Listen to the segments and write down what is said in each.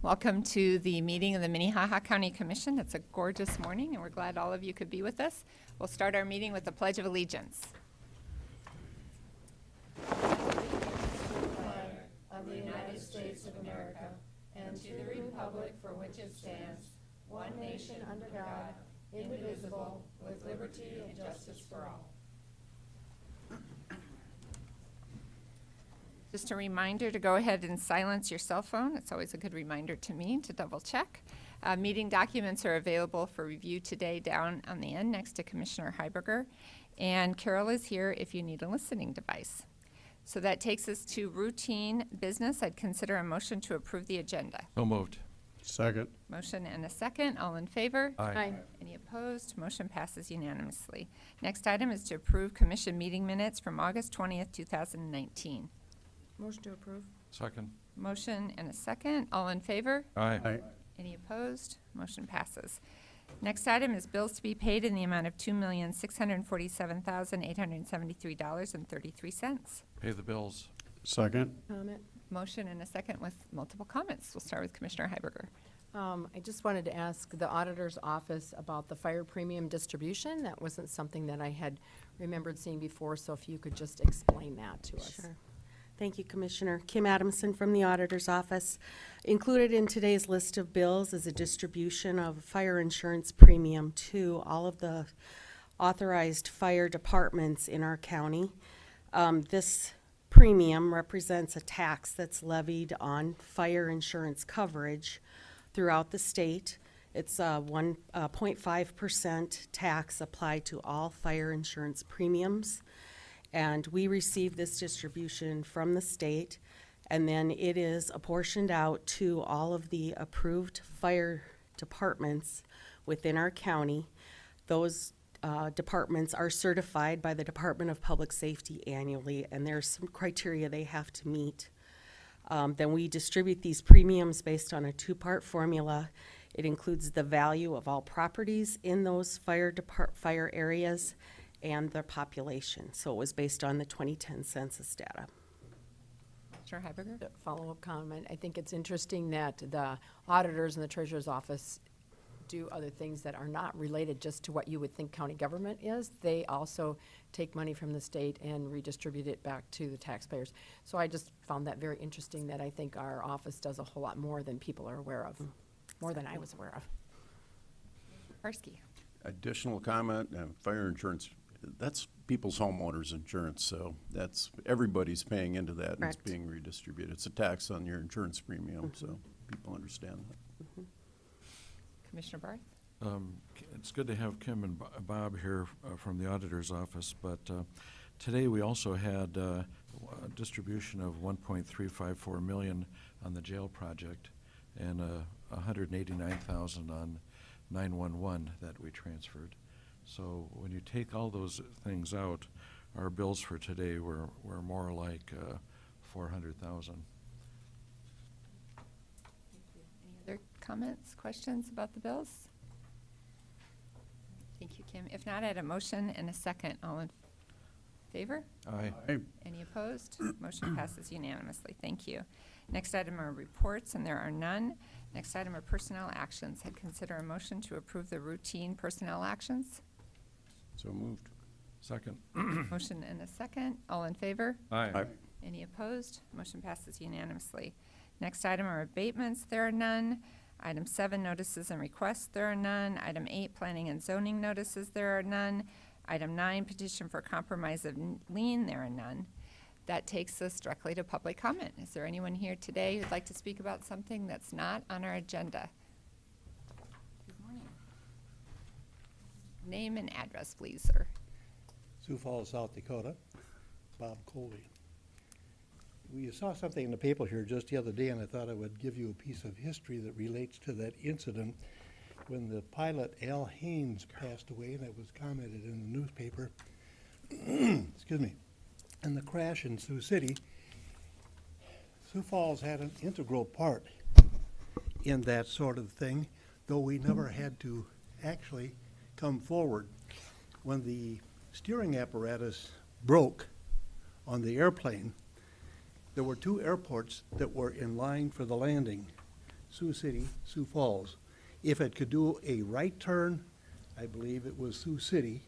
Welcome to the meeting of the Minnehaha County Commission. It's a gorgeous morning, and we're glad all of you could be with us. We'll start our meeting with the Pledge of Allegiance. Of the United States of America, and to the republic for which it stands, one nation under God, indivisible, with liberty and justice for all. Just a reminder to go ahead and silence your cell phone. It's always a good reminder to me to double check. Meeting documents are available for review today down on the end next to Commissioner Heiberger. And Carol is here if you need a listening device. So that takes us to routine business. I'd consider a motion to approve the agenda. So moved. Second. Motion and a second. All in favor? Aye. Any opposed? Motion passes unanimously. Next item is to approve commission meeting minutes from August 20th, 2019. Motion to approve. Second. Motion and a second. All in favor? Aye. Aye. Any opposed? Motion passes. Next item is bills to be paid in the amount of $2,647,873.33. Pay the bills. Second. Comment. Motion and a second with multiple comments. We'll start with Commissioner Heiberger. I just wanted to ask the auditor's office about the fire premium distribution. That wasn't something that I had remembered seeing before, so if you could just explain that to us. Sure. Thank you, Commissioner. Kim Adamson from the Auditor's Office. Included in today's list of bills is a distribution of fire insurance premium to all of the authorized fire departments in our county. This premium represents a tax that's levied on fire insurance coverage throughout the state. It's a 1.5% tax applied to all fire insurance premiums. And we receive this distribution from the state, and then it is apportioned out to all of the approved fire departments within our county. Those departments are certified by the Department of Public Safety annually, and there's some criteria they have to meet. Then we distribute these premiums based on a two-part formula. It includes the value of all properties in those fire areas and their population. So it was based on the 2010 census data. Commissioner Heiberger? Follow-up comment. I think it's interesting that the auditors and the treasurer's office do other things that are not related just to what you would think county government is. They also take money from the state and redistribute it back to the taxpayers. So I just found that very interesting, that I think our office does a whole lot more than people are aware of, more than I was aware of. Karski. Additional comment, fire insurance, that's people's homeowners insurance, so that's, everybody's paying into that, and it's Correct. being redistributed. It's a tax on your insurance premium, so people understand that. Commissioner Barth? It's good to have Kim and Bob here from the auditor's office, but today we also had a distribution of $1.354 million on the jail project and $189,000 on 911 that we transferred. So when you take all those things out, our bills for today were more like $400,000. Any other comments, questions about the bills? Thank you, Kim. If not, I had a motion and a second. All in favor? Aye. Any opposed? Motion passes unanimously. Thank you. Next item are reports, and there are none. Next item are personnel actions. I'd consider a motion to approve the routine personnel actions. So moved. Second. Motion and a second. All in favor? Aye. Any opposed? Motion passes unanimously. Next item are abatements. There are none. Item 7, notices and requests. There are none. Item 8, planning and zoning notices. There are none. Item 9, petition for compromise of lien. There are none. That takes us directly to public comment. Is there anyone here today who'd like to speak about something that's not on our agenda? Good morning. Name and address, please, sir. Sioux Falls, South Dakota, Bob Colby. We saw something in the paper here just the other day, and I thought I would give you a piece of history that relates to that incident when the pilot Al Haynes passed away, and it was commented in the newspaper. Excuse me. And the crash in Sioux City, Sioux Falls had an integral part in that sort of thing, though we never had to actually come forward. When the steering apparatus broke on the airplane, there were two airports that were in line for the landing. Sioux City, Sioux Falls. If it could do a right turn, I believe it was Sioux City.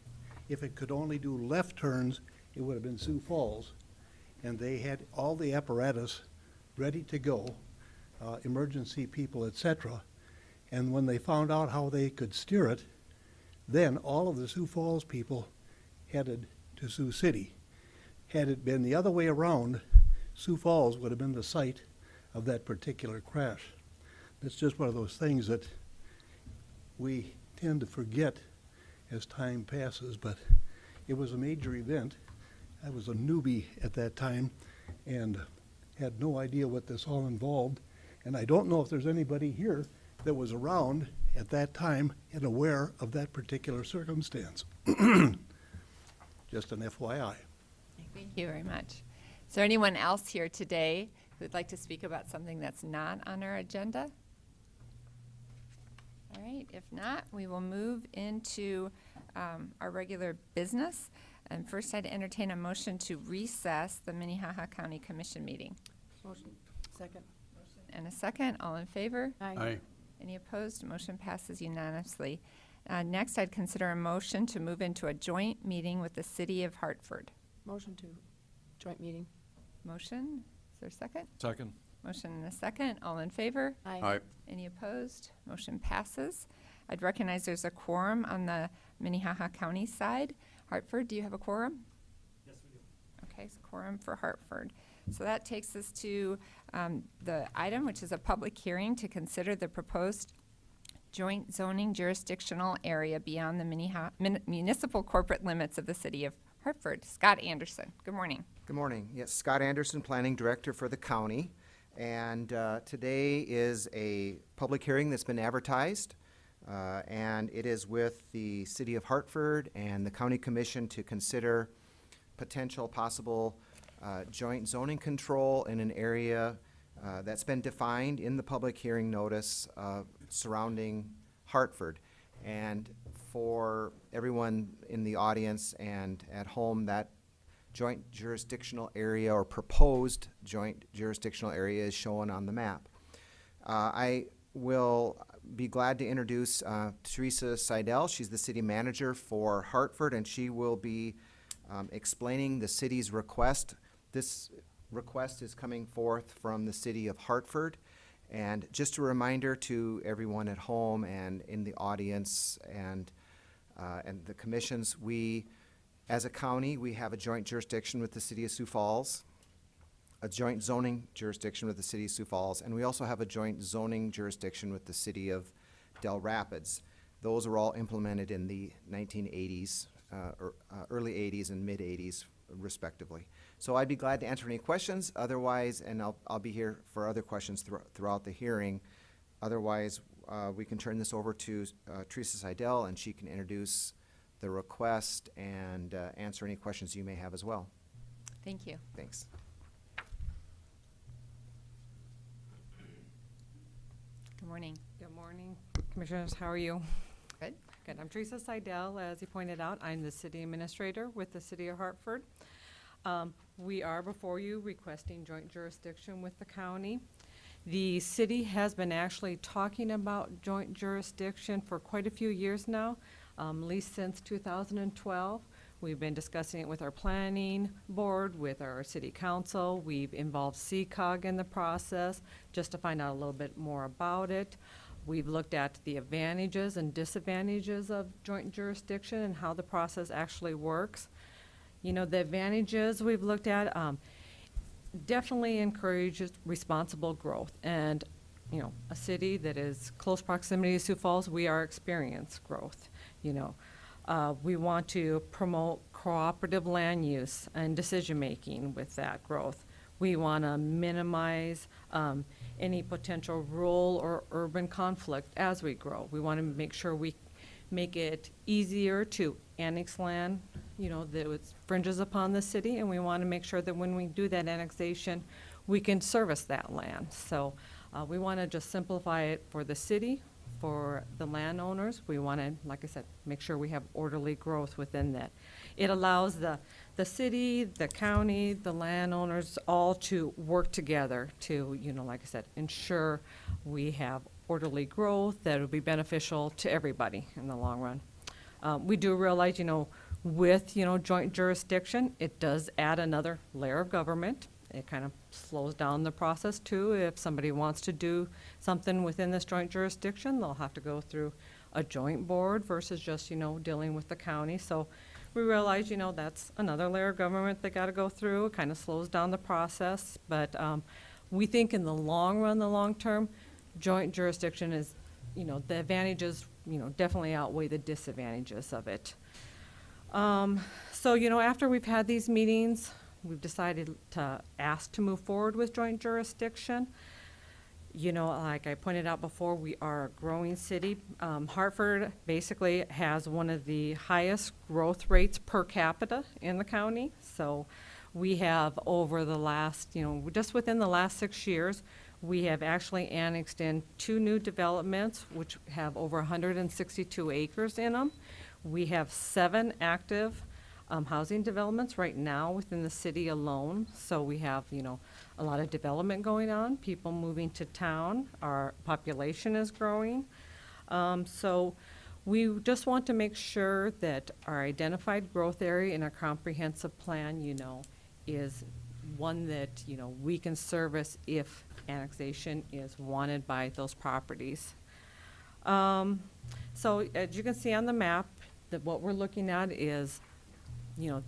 If it could only do left turns, it would have been Sioux Falls. And they had all the apparatus ready to go, emergency people, etc. And when they found out how they could steer it, then all of the Sioux Falls people headed to Sioux City. Had it been the other way around, Sioux Falls would have been the site of that particular crash. It's just one of those things that we tend to forget as time passes, but it was a major event. I was a newbie at that time and had no idea what this all involved. And I don't know if there's anybody here that was around at that time and aware of that particular circumstance. Just an FYI. Thank you very much. Is there anyone else here today who'd like to speak about something that's not on our agenda? All right, if not, we will move into our regular business. And first, I'd entertain a motion to recess the Minnehaha County Commission meeting. Motion. Second. And a second, all in favor? Aye. Any opposed? Motion passes unanimously. Next, I'd consider a motion to move into a joint meeting with the City of Hartford. Motion to joint meeting. Motion, is there a second? Second. Motion and a second, all in favor? Aye. Any opposed? Motion passes. I'd recognize there's a quorum on the Minnehaha County side. Hartford, do you have a quorum? Yes, we do. Okay, so quorum for Hartford. So that takes us to the item, which is a public hearing to consider the proposed joint zoning jurisdictional area beyond the municipal corporate limits of the City of Hartford. Scott Anderson, good morning. Good morning. Yes, Scott Anderson, Planning Director for the county. And today is a public hearing that's been advertised. And it is with the City of Hartford and the County Commission to consider potential possible joint zoning control in an area that's been defined in the public hearing notice surrounding Hartford. And for everyone in the audience and at home, that joint jurisdictional area or proposed joint jurisdictional area is shown on the map. I will be glad to introduce Teresa Seidel. She's the city manager for Hartford, and she will be explaining the city's request. This request is coming forth from the City of Hartford. And just a reminder to everyone at home and in the audience and the commissions, we, as a county, we have a joint jurisdiction with the City of Sioux Falls, a joint zoning jurisdiction with the City of Sioux Falls, and we also have a joint zoning jurisdiction with the City of Del Rapids. Those are all implemented in the 1980s, early 80s and mid 80s respectively. So I'd be glad to answer any questions. Otherwise, and I'll be here for other questions throughout the hearing. Otherwise, we can turn this over to Teresa Seidel, and she can introduce the request and answer any questions you may have as well. Thank you. Thanks. Good morning. Good morning, Commissioners. How are you? Good. Good. I'm Teresa Seidel. As you pointed out, I'm the City Administrator with the City of Hartford. We are before you requesting joint jurisdiction with the county. The city has been actually talking about joint jurisdiction for quite a few years now, at least since 2012. We've been discussing it with our planning board, with our city council. We've involved CCOG in the process just to find out a little bit more about it. We've looked at the advantages and disadvantages of joint jurisdiction and how the process actually works. You know, the advantages we've looked at definitely encourages responsible growth. And, you know, a city that is close proximity to Sioux Falls, we are experiencing growth, you know. We want to promote cooperative land use and decision-making with that growth. We want to minimize any potential rural or urban conflict as we grow. We want to make sure we make it easier to annex land, you know, that it fringes upon the city, and we want to make sure that when we do that annexation, we can service that land. So we want to just simplify it for the city, for the landowners. We want to, like I said, make sure we have orderly growth within that. it allows the city, the county, the landowners all to work together to, like I said, ensure we have orderly growth that will be beneficial to everybody in the long run. We do realize, with, joint jurisdiction, it does add another layer of government. It kind of slows down the process too. If somebody wants to do something within this joint jurisdiction, they'll have to go through a joint board versus just, dealing with the county. So we realize, that's another layer of government they got to go through. It kind of slows down the process. But we think in the long run, the long term, joint jurisdiction is, the advantages, definitely outweigh the disadvantages of it. So, after we've had these meetings, we've decided to ask to move forward with joint jurisdiction. Like I pointed out before, we are a growing city. Hartford basically has one of the highest growth rates per capita in the county. So we have over the last, just within the last 6 years, we have actually annexed in 2 new developments, which have over 162 acres in them. We have 7 active housing developments right now within the city alone. So we have, a lot of development going on, people moving to town, our population is growing. So we just want to make sure that our identified growth area in our comprehensive plan, is one that, we can service if annexation is wanted by those properties. So as you can see on the map, that what we're looking at is,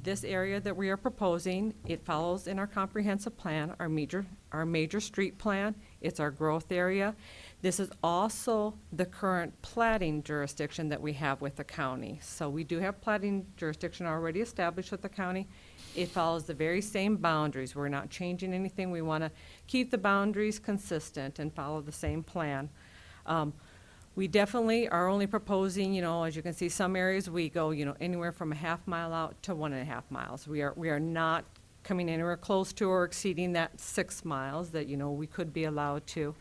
this area that we are proposing. It follows in our comprehensive plan, our major street plan. It's our growth area. This is also the current plating jurisdiction that we have with the county. So we do have plating jurisdiction already established with the county. It follows the very same boundaries. We're not changing anything. We want to keep the boundaries consistent and follow the same plan. We definitely are only proposing, as you can see, some areas we go, anywhere from a half mile out to 1.5 miles. We are not coming anywhere close to or exceeding that 6 miles that, we could be allowed to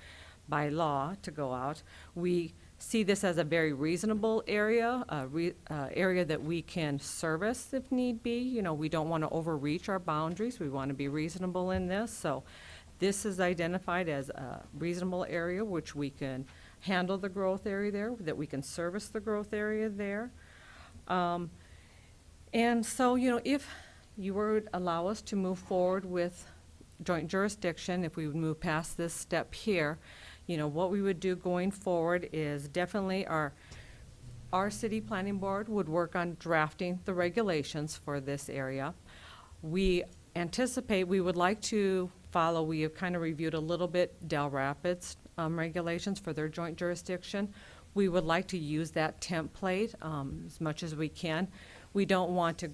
by law to go out. We see this as a very reasonable area, area that we can service if need be. We don't want to overreach our boundaries. We want to be reasonable in this. So this is identified as a reasonable area which we can handle the growth area there, that we can service the growth area there. And so, if you would allow us to move forward with joint jurisdiction, if we would move past this step here, what we would do going forward is definitely our city planning board would work on drafting the regulations for this area. We anticipate we would like to follow, we have kind of reviewed a little bit Del Rapids regulations for their joint jurisdiction. We would like to use that template as much as we can. We don't want to,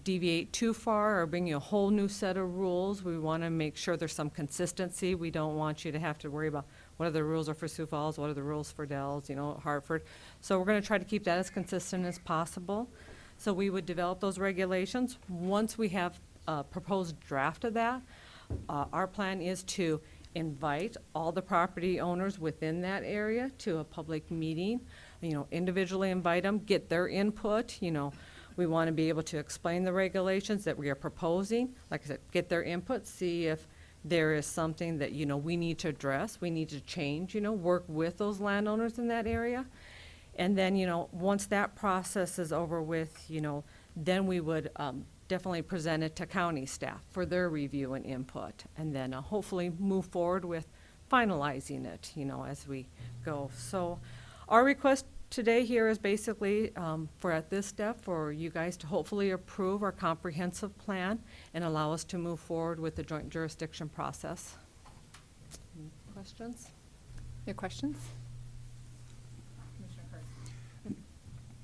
deviate too far or bring you a whole new set of rules. We want to make sure there's some consistency. We don't want you to have to worry about what are the rules are for Sioux Falls, what are the rules for Dells, Hartford. So we're going to try to keep that as consistent as possible. So we would develop those regulations. Once we have a proposed draft of that, our plan is to invite all the property owners within that area to a public meeting, individually invite them, get their input, we want to be able to explain the regulations that we are proposing, like I said, get their input, see if there is something that, we need to address, we need to change, work with those landowners in that area. And then, once that process is over with, then we would definitely present it to county staff for their review and input, and then hopefully move forward with finalizing it, as we go. So our request today here is basically for at this step for you guys to hopefully approve our comprehensive plan and allow us to move forward with the joint jurisdiction process. Any questions? Your questions?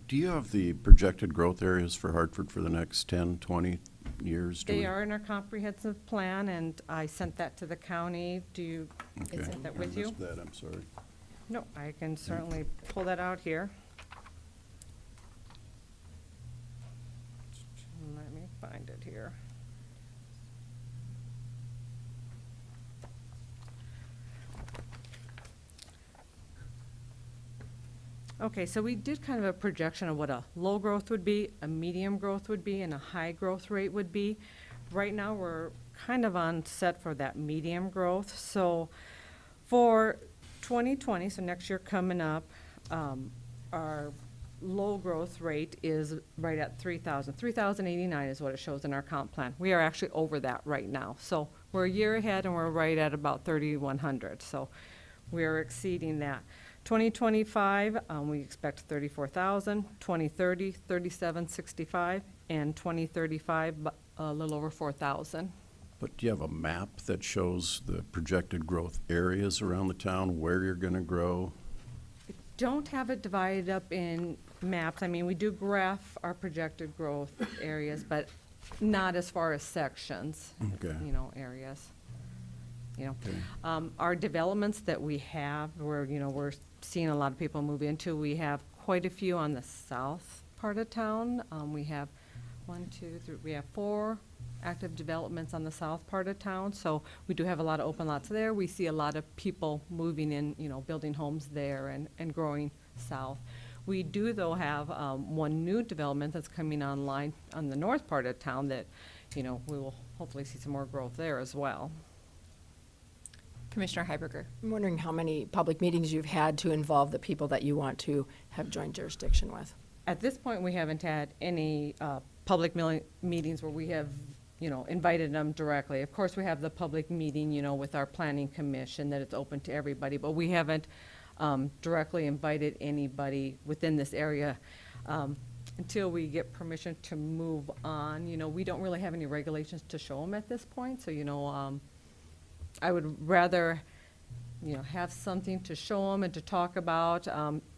Do you have the projected growth areas for Hartford for the next 10, 20 years? They are in our comprehensive plan, and I sent that to the county. Is Okay. that with I you? missed that, I'm sorry. No, I can certainly pull that out here. Let me find it here. Okay, so we did kind of a projection of what a low growth would be, a medium growth would be, and a high growth rate would be. Right now, we're kind of on set for that medium growth. So for 2020, so next year coming up, our low growth rate is right at 3,000. 3,089 is what it shows in our comp plan. We are actually over that right now. So we're a year ahead and we're right at about 3,100. So we are exceeding that. 2025, we expect 34,000, 2030, 3765, and 2035, a little over 4,000. But do you have a map that shows the projected growth areas around the town, where you're gonna grow? Don't have it divided up in maps. I mean, we do graph our projected growth areas, but not as far as sections, Okay. areas. You know, Okay. our developments that we have, we're seeing a lot of people move into, we have quite a few on the south part of town. We have 4 active developments on the south part of town, so we do have a lot of open lots there. We see a lot of people moving in, building homes there and growing south. We do, though, have one new development that's coming online on the north part of town that, we will hopefully see some more growth there as well. Commissioner Heiberger. I'm wondering how many public meetings you've had to involve the people that you want to have joint jurisdiction with. At this point, we haven't had any public meetings where we have, invited them directly. Of course, we have the public meeting, with our planning commission that it's open to everybody, but we haven't directly invited anybody within this area until we get permission to move on. We don't really have any regulations to show them at this point, so, I would rather, have something to show them and to talk about,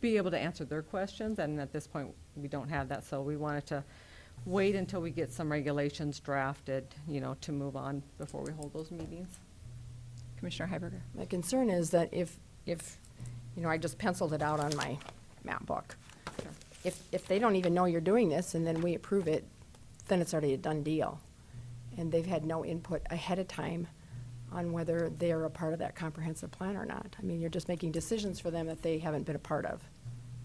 be able to answer their questions, and at this point, we don't have that, so we wanted to wait until we get some regulations drafted, to move on before we hold those meetings. Commissioner Heiberger. My concern is that if I just penciled it out on my map book. Sure. If they don't even know you're doing this and then we approve it, then it's already a done deal. And they've had no input ahead of time on whether they're a part of that comprehensive plan or not. I mean, you're just making decisions for them that they haven't been a part of.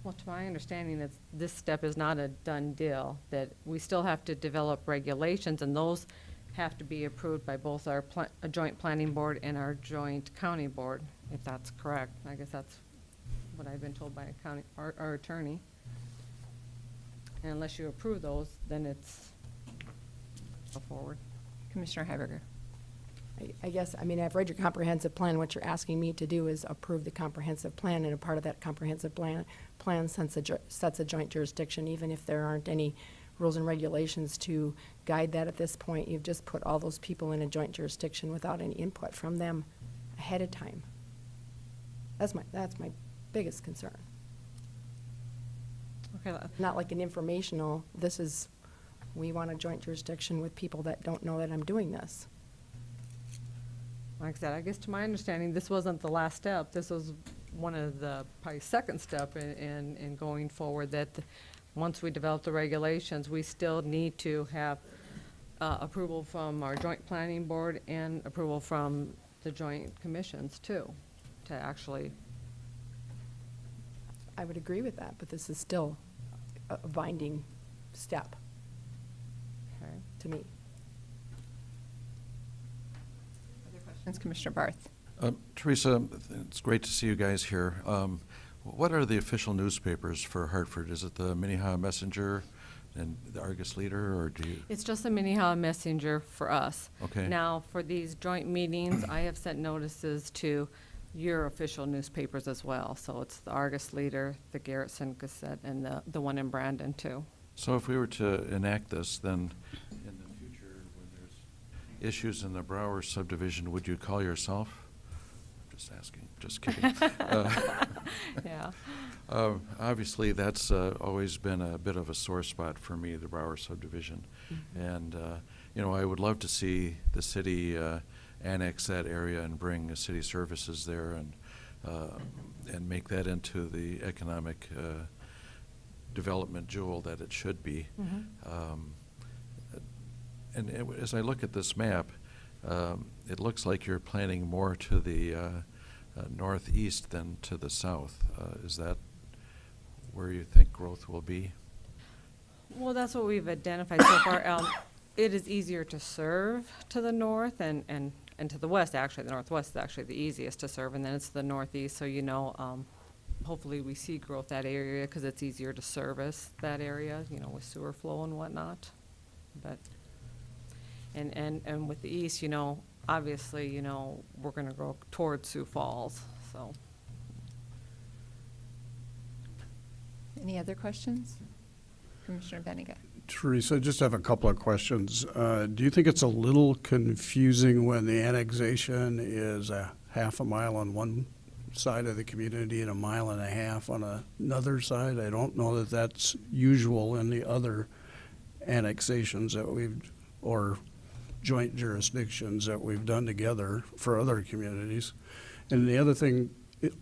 Well, to my understanding, this step is not a done deal, that we still have to develop regulations, and those have to be approved by both our joint planning board and our joint county board, if that's correct. I guess that's what I've been told by our attorney. And unless you approve those, then it's go forward. Commissioner Heiberger. I guess, I've read your comprehensive plan. What you're asking me to do is approve the comprehensive plan, and a part of that comprehensive plan sets a joint jurisdiction, even if there aren't any rules and regulations to guide that at this point. You've just put all those people in a joint jurisdiction without any input from them ahead of time. That's my biggest concern. Okay, Not like an informational, we want a joint jurisdiction with people that don't know that I'm doing this. like I said, I guess to my understanding, this wasn't the last step. This was one of the probably second step in going forward, that once we develop the regulations, we still need to have approval from our joint planning board and approval from the joint commissions too, to actually. I would agree with that, but this is still a binding step Okay. to me. That's Commissioner Barth. Teresa, it's great to see you guys here. What are the official newspapers for Hartford? Is it the Minnehaha Messenger and the Argus Leader, or do you? It's just a Minnehaha Messenger for us. Okay. Now, for these joint meetings, I have sent notices to your official newspapers as well. So it's the Argus Leader, the Garrettson Gazette, and the one in Brandon too. So if we were to enact this, then in the future, when there's issues in the Brower subdivision, would you call yourself? I'm just asking, just kidding. Yeah. Obviously, that's always been a bit of a sore spot for me, the Brower subdivision. And, I would love to see the city annex that area and bring city services there and make that into the economic development jewel that it should be. As I look at this map, it looks like you're planning more to the northeast than to the south. Is that where you think growth will be? Well, that's what we've identified so far. It is easier to serve to the north and to the west, actually. The northwest is actually the easiest to serve, and then it's the northeast. So, hopefully we see growth that area because it's easier to service that area, with sewer flow and whatnot. But, and with the east, obviously, we're going to go towards Sioux Falls, so. Any other questions? Commissioner Benega. Teresa, I just have a couple of questions. Do you think it's a little confusing when the annexation is a half a mile on one side of the community and a mile and a half on another side? I don't know that that's usual in the other annexations that or joint jurisdictions that we've done together for other communities. And the other thing,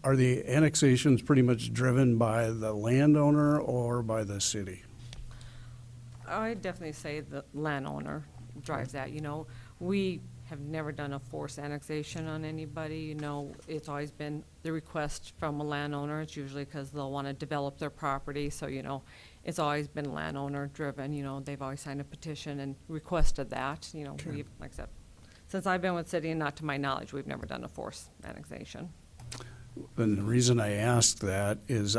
are the annexations pretty much driven by the landowner or by the city? I definitely say the landowner drives that, We have never done a forced annexation on anybody, It's always been the request from a landowner. It's usually because they'll want to develop their property, so, it's always been landowner driven, They've always signed a petition and requested that, Okay. Like I said, since I've been with city and not to my knowledge, we've never done a forced annexation. And the reason I ask that is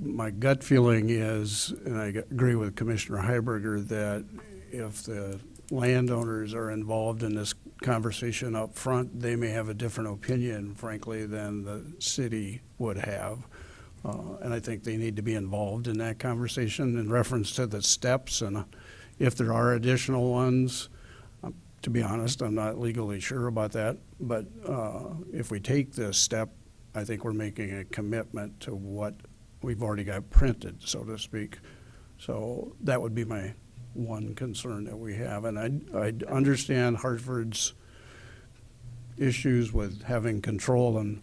my gut feeling is, and I agree with Commissioner Heiberger, that if the landowners are involved in this conversation up front, they may have a different opinion, frankly, than the city would have. And I think they need to be involved in that conversation in reference to the steps, and if there are additional ones. To be honest, I'm not legally sure about that, but if we take this step, I think we're making a commitment to what we've already got printed, so to speak. So that would be my one concern that we have. And I understand Hartford's issues with having control and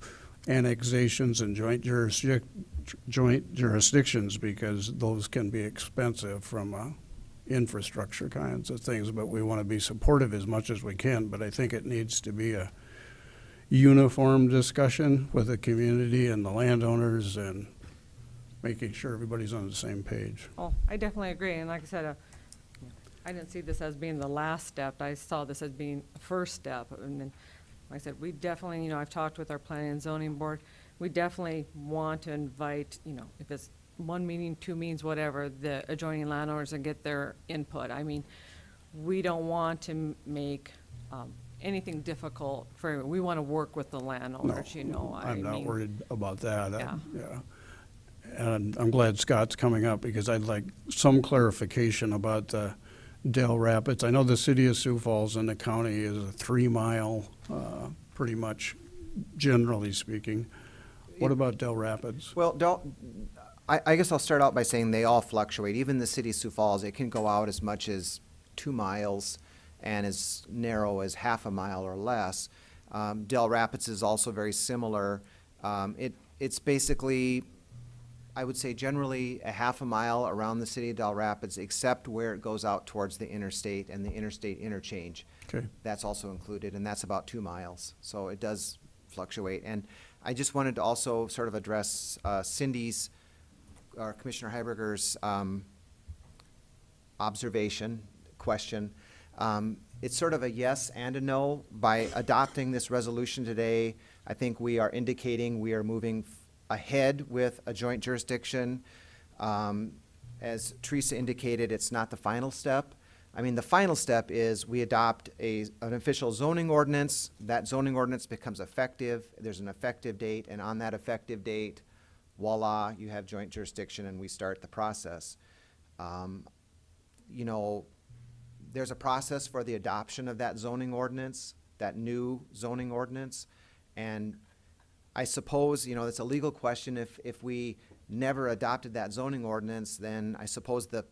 annexations and joint jurisdictions, because those can be expensive from infrastructure kinds of things, but we want to be supportive as much as we can. But I think it needs to be a uniform discussion with the community and the landowners, and making sure everybody's on the same page. Oh, I definitely agree, and like I said, I didn't see this as being the last step. I saw this as being a first step, and then, like I said, we definitely, I've talked with our planning and zoning board. We definitely want to invite, if it's one meeting, two meetings, whatever, the adjoining landowners and get their input. I mean, we don't want to make anything difficult for, we want to work with the landowners, I'm not worried about that. Yeah. Yeah. And I'm glad Scott's coming up, because I'd like some clarification about the Del Rapids. I know the city of Sioux Falls and the county is a 3 mile, pretty much, generally speaking. What about Del Rapids? Well, I guess I'll start out by saying they all fluctuate. Even the city of Sioux Falls, it can go out as much as 2 miles and as narrow as half a mile or less. Del Rapids is also very similar. It's basically, I would say, generally a half a mile around the city of Del Rapids, except where it goes out towards the interstate and the interstate interchange. Okay. That's also included, and that's about 2 miles. So it does fluctuate. And I just wanted to also sort of address Cindy's, or Commissioner Heiberger's question. It's sort of a yes and a no. By adopting this resolution today, I think we are indicating we are moving ahead with a joint jurisdiction. As Teresa indicated, it's not the final step. I mean, the final step is we adopt an official zoning ordinance. That zoning ordinance becomes effective. There's an effective date, and on that effective date, voila, you have joint jurisdiction, and we start the process. There's a process for the adoption of that zoning ordinance, that new zoning ordinance, and I suppose, it's a legal question. If we never adopted that zoning ordinance, then I suppose the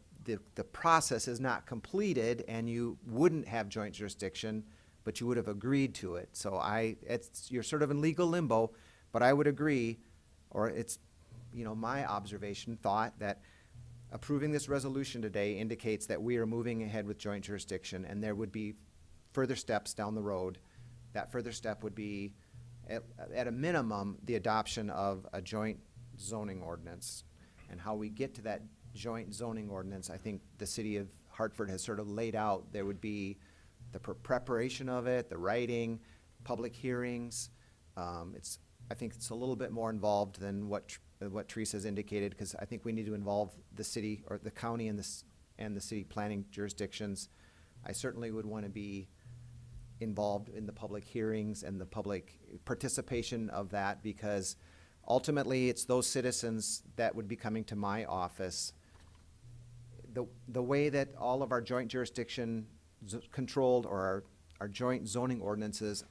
process is not completed, and you wouldn't have joint jurisdiction, but you would have agreed to it. So you're sort of in legal limbo, but I would agree, or it's, my observation, thought that approving this resolution today indicates that we are moving ahead with joint jurisdiction, and there would be further steps down the road. That further step would be, at a minimum, the adoption of a joint zoning ordinance. And how we get to that joint zoning ordinance, I think the city of Hartford has sort of laid out. There would be the preparation of it, the writing, public hearings. I think it's a little bit more involved than what Teresa's indicated, because I think we need to involve the city or the county and the city planning jurisdictions. I certainly would want to be involved in the public hearings and the public participation of that, because ultimately it's those citizens that would be coming to my office. The way that all of our joint jurisdiction controlled or our joint zoning ordinances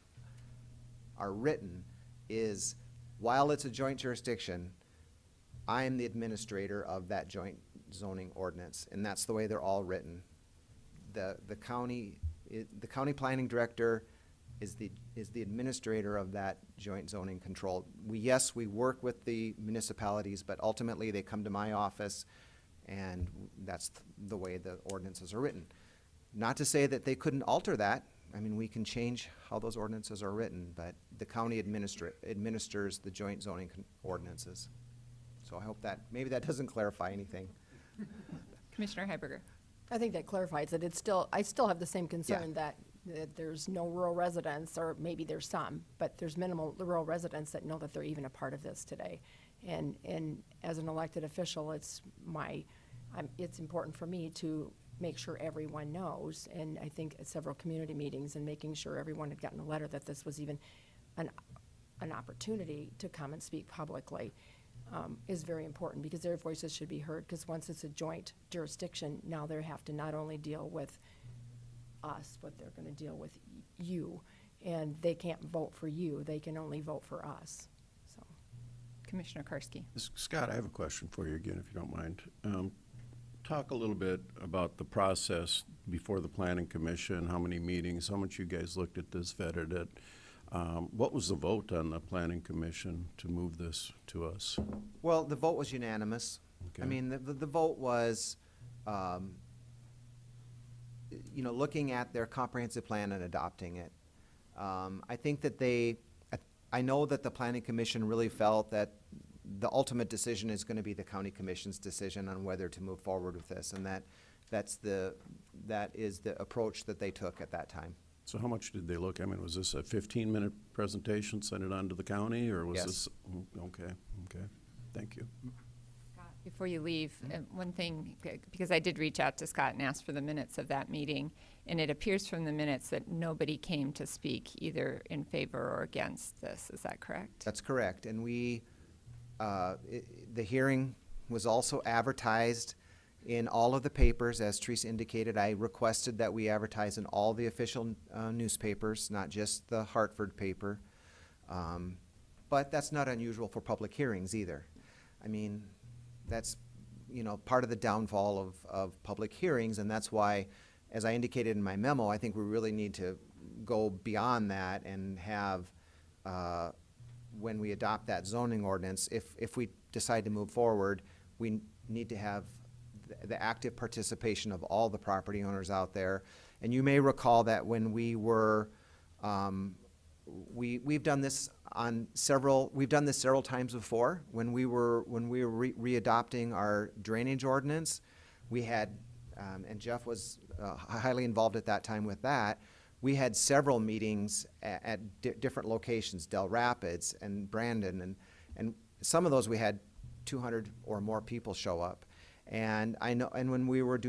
are written is, while it's a joint jurisdiction, I am the administrator of that joint zoning ordinance, and that's the way they're all written. The county planning director is the administrator of that joint zoning control. Yes, we work with the municipalities, but ultimately they come to my office, and that's the way the ordinances are written. Not to say that they couldn't alter that. I mean, we can change how those ordinances are written, but the county administers the joint zoning ordinances. So I hope that, maybe that doesn't clarify anything. Commissioner Heiberger. I think that clarifies it. I still have the same concern that there's no rural residents, or maybe there's some, but there's minimal rural residents that know that they're even a part of this today. And as an elected official, it's important for me to make sure everyone knows. And I think at several community meetings and making sure everyone had gotten a letter that this was even an opportunity to come and speak publicly is very important, because their voices should be heard. Because once it's a joint jurisdiction, now they have to not only deal with us, but they're going to deal with you. And they can't vote for you. They can only vote for us. So, Commissioner Karski. Scott, I have a question for you again, if you don't mind. Talk a little bit about the process before the Planning Commission, how many meetings, how much you guys looked at this, vetted it. What was the vote on the Planning Commission to move this to us? Well, the vote was unanimous. Okay. I mean, the vote was, looking at their comprehensive plan and adopting it. I think that I know that the Planning Commission really felt that the ultimate decision is going to be the County Commission's decision on whether to move forward with this, and that is the approach that they took at that time. So how much did they look? I mean, was this a 15-minute presentation, sent it on to the county, or was Yes. this? Okay, thank you. Before you leave, one thing, because I did reach out to Scott and ask for the minutes of that meeting, and it appears from the minutes that nobody came to speak either in favor or against this. Is that correct? That's correct, and the hearing was also advertised in all of the papers. As Teresa indicated, I requested that we advertise in all the official newspapers, not just the Hartford paper. But that's not unusual for public hearings either. I mean, that's, part of the downfall of public hearings, and that's why, as I indicated in my memo, I think we really need to go beyond that and have, when we adopt that zoning ordinance, if we decide to move forward, we need to have the active participation of all the property owners out there. And you may recall that when we were, we've done this several times before. When we were re-adopting our drainage ordinance, we had, and Jeff was highly involved at that time with that. We had several meetings at different locations, Del Rapids and Brandon, and some of those we had 200 or more people show up. And I know, and when we were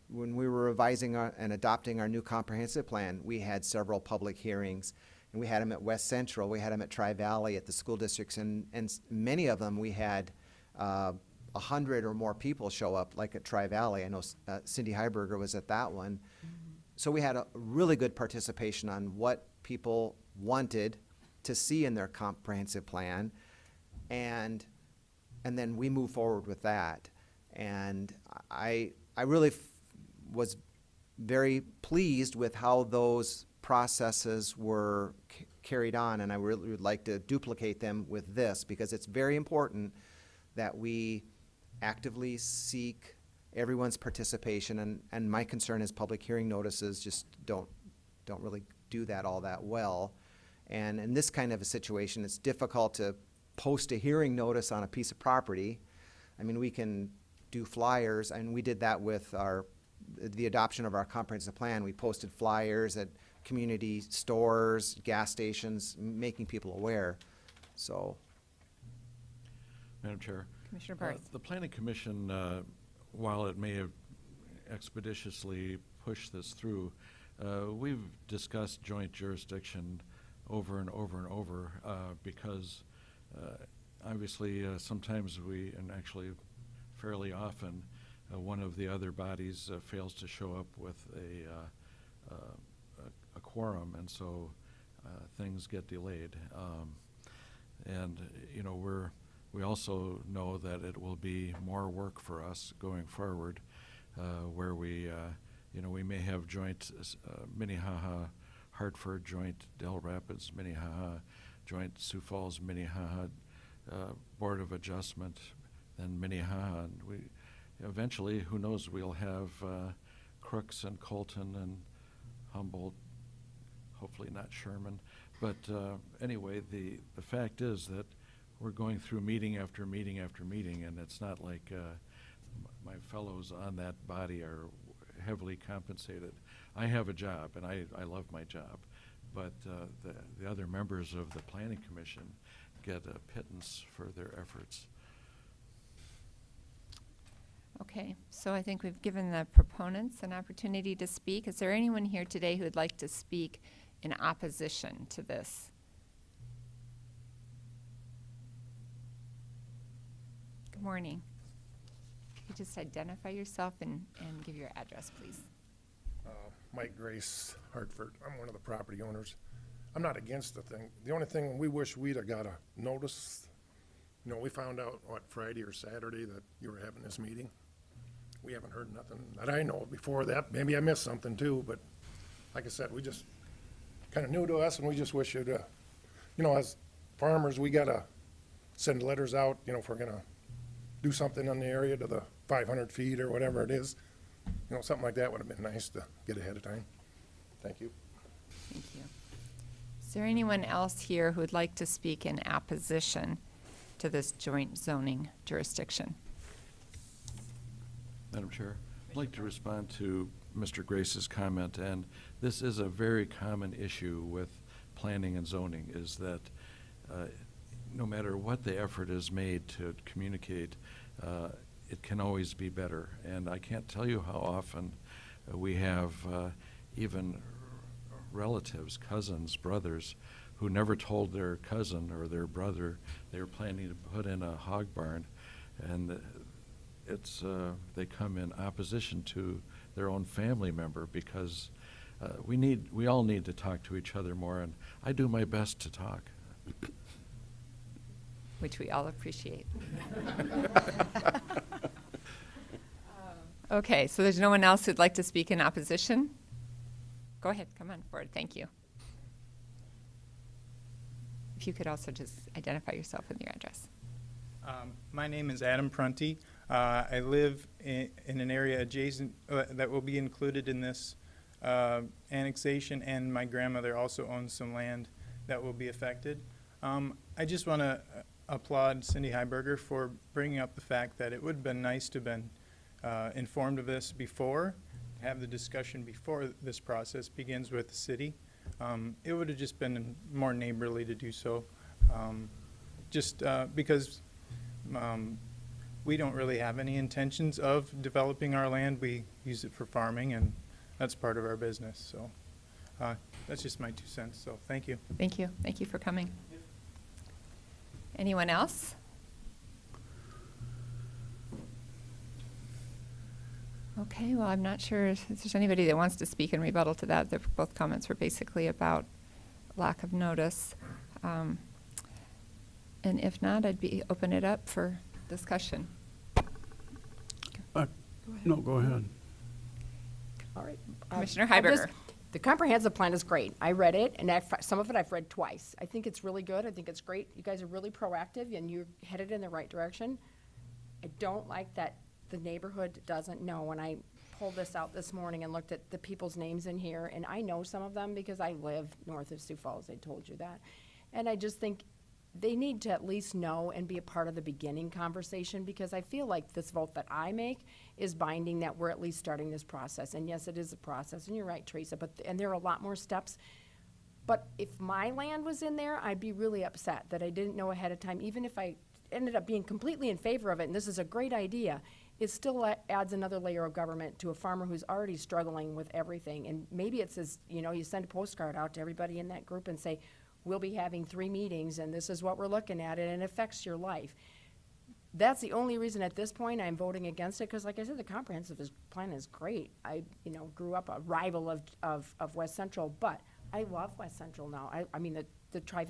revising and adopting our new comprehensive plan, we had several public hearings, and we had them at West Central, we had them at Tri-Valley, at the school districts, and many of them we had 100 or more people show up, like at Tri-Valley. I know Cindy Heiberger was at that one. So we had a really good participation on what people wanted to see in their comprehensive plan, and then we move forward with that. And I really was very pleased with how those processes were carried on, and I really would like to duplicate them with this, because it's very important that we actively seek everyone's participation, and my concern is public hearing notices just don't really do that all that well. And in this kind of a situation, it's difficult to post a hearing notice on a piece of property I mean, we can do flyers, and we did that with the adoption of our comprehensive plan. We posted flyers at community stores, gas stations, making people aware. So, Madam Chair. Commissioner Barth. The Planning Commission, while it may have expeditiously pushed this through, we've discussed joint jurisdiction over and over and over because obviously sometimes and actually fairly often, one of the other bodies fails to show up with a quorum, and so things get delayed. And you know, we also know that it will be more work for us going forward, where we may have joint Minnehaha, Hartford, joint Del Rapids, Minnehaha, joint Sioux Falls, Minnehaha Board of Adjustment, then Minnehaha, and we eventually, who knows, we'll have Crooks and Colton and Humboldt, hopefully not Sherman. But anyway, the fact is that we're going through meeting after meeting after meeting, and it's not like my fellows on that body are heavily compensated. I have a job, and I love my job, but the other members of the Planning Commission get a pittance for their efforts. Okay, so I think we've given the proponents an opportunity to speak. Is there anyone here today who would like to speak in opposition to this? Good morning. Could you just identify yourself and give your address, please? Mike Grace, Hartford. I'm one of the property owners. I'm not against the thing. The only thing, we wish we'd have got a notice. You know, we found out, Friday or Saturday that you were having this meeting. We haven't heard nothing that I know before that. Maybe I missed something too, but like I said, we just kind of new to us, and we just wish you'd, as farmers, we gotta send letters out, if we're gonna do something in the area to the 500 feet or whatever it is. Something like that would have been nice to get ahead of time. Thank you. Thank you. Is there anyone else here who would like to speak in opposition to this joint zoning jurisdiction? Madam Chair, I'd like to respond to Mr. Grace's comment, and this is a very common issue with planning and zoning, is that no matter what the effort is made to communicate, it can always be better. And I can't tell you how often we have even relatives, cousins, brothers, who never told their cousin or their brother they were planning to put in a hog barn, and they come in opposition to their own family member because we all need to talk to each other more, and I do my best to talk. Which we all appreciate. Okay, so there's no one else who'd like to speak in opposition? Go ahead, come on forward, thank you. If you could also just identify yourself and your address. My name is Adam Prunty. I live in an area adjacent that will be included in this annexation, and my grandmother also owns some land that will be affected. I just want to applaud Cindy Heiberger for bringing up the fact that it would have been nice to have been informed of this before, have the discussion before this process begins with the city. It would have just been more neighborly to do so, because we don't really have any intentions of developing our land. We use it for farming, and that's part of our business. So that's just my 2 cents. So thank you. Thank you. Thank you for coming. Anyone else? Okay, well, I'm not sure if there's anybody that wants to speak in rebuttal to that. Both comments were basically about lack of notice. And if not, I'd open it up for discussion. No, go ahead. All right. Commissioner I'm Heiberger. The comprehensive plan is great. I read it, and some of it I've read twice. I think it's really good. I think it's great. You guys are really proactive, and you're headed in the right direction. I don't like that the neighborhood doesn't know. When I pulled this out this morning and looked at the people's names in here, and I know some of them because I live north of Sioux Falls. I told you that. And I just think they need to at least know and be a part of the beginning conversation, because I feel like this vote that I make is binding, that we're at least starting this process. And yes, it is a process, and you're right, Teresa, and there are a lot more steps. But if my land was in there, I'd be really upset that I didn't know ahead of time, even if I ended up being completely in favor of it, and this is a great idea. It still adds another layer of government to a farmer who's already struggling with everything. And maybe it says, you send a postcard out to everybody in that group and say, we'll be having 3 meetings, and this is what we're looking at, and it affects your life. That's the only reason at this point I'm voting against it, because like I said, the comprehensive plan is great. I, grew up a rival of West Central, but I love West Central now. I mean,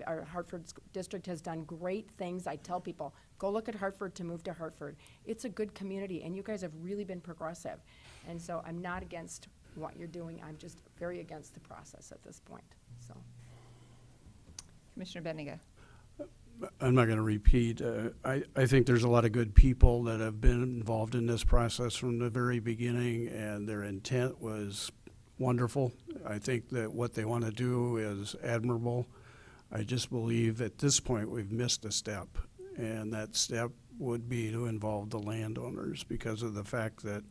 our Hartford district has done great things. I tell people, go look at Hartford to move to Hartford. It's a good community, and you guys have really been progressive. And so I'm not against what you're doing. I'm just very against the process at this point, so. Commissioner Bendiga. I'm not going to repeat. I think there's a lot of good people that have been involved in this process from the very beginning, and their intent was wonderful. I think that what they want to do is admirable. I just believe at this point we've missed a step, and that step would be to involve the landowners, because of the fact that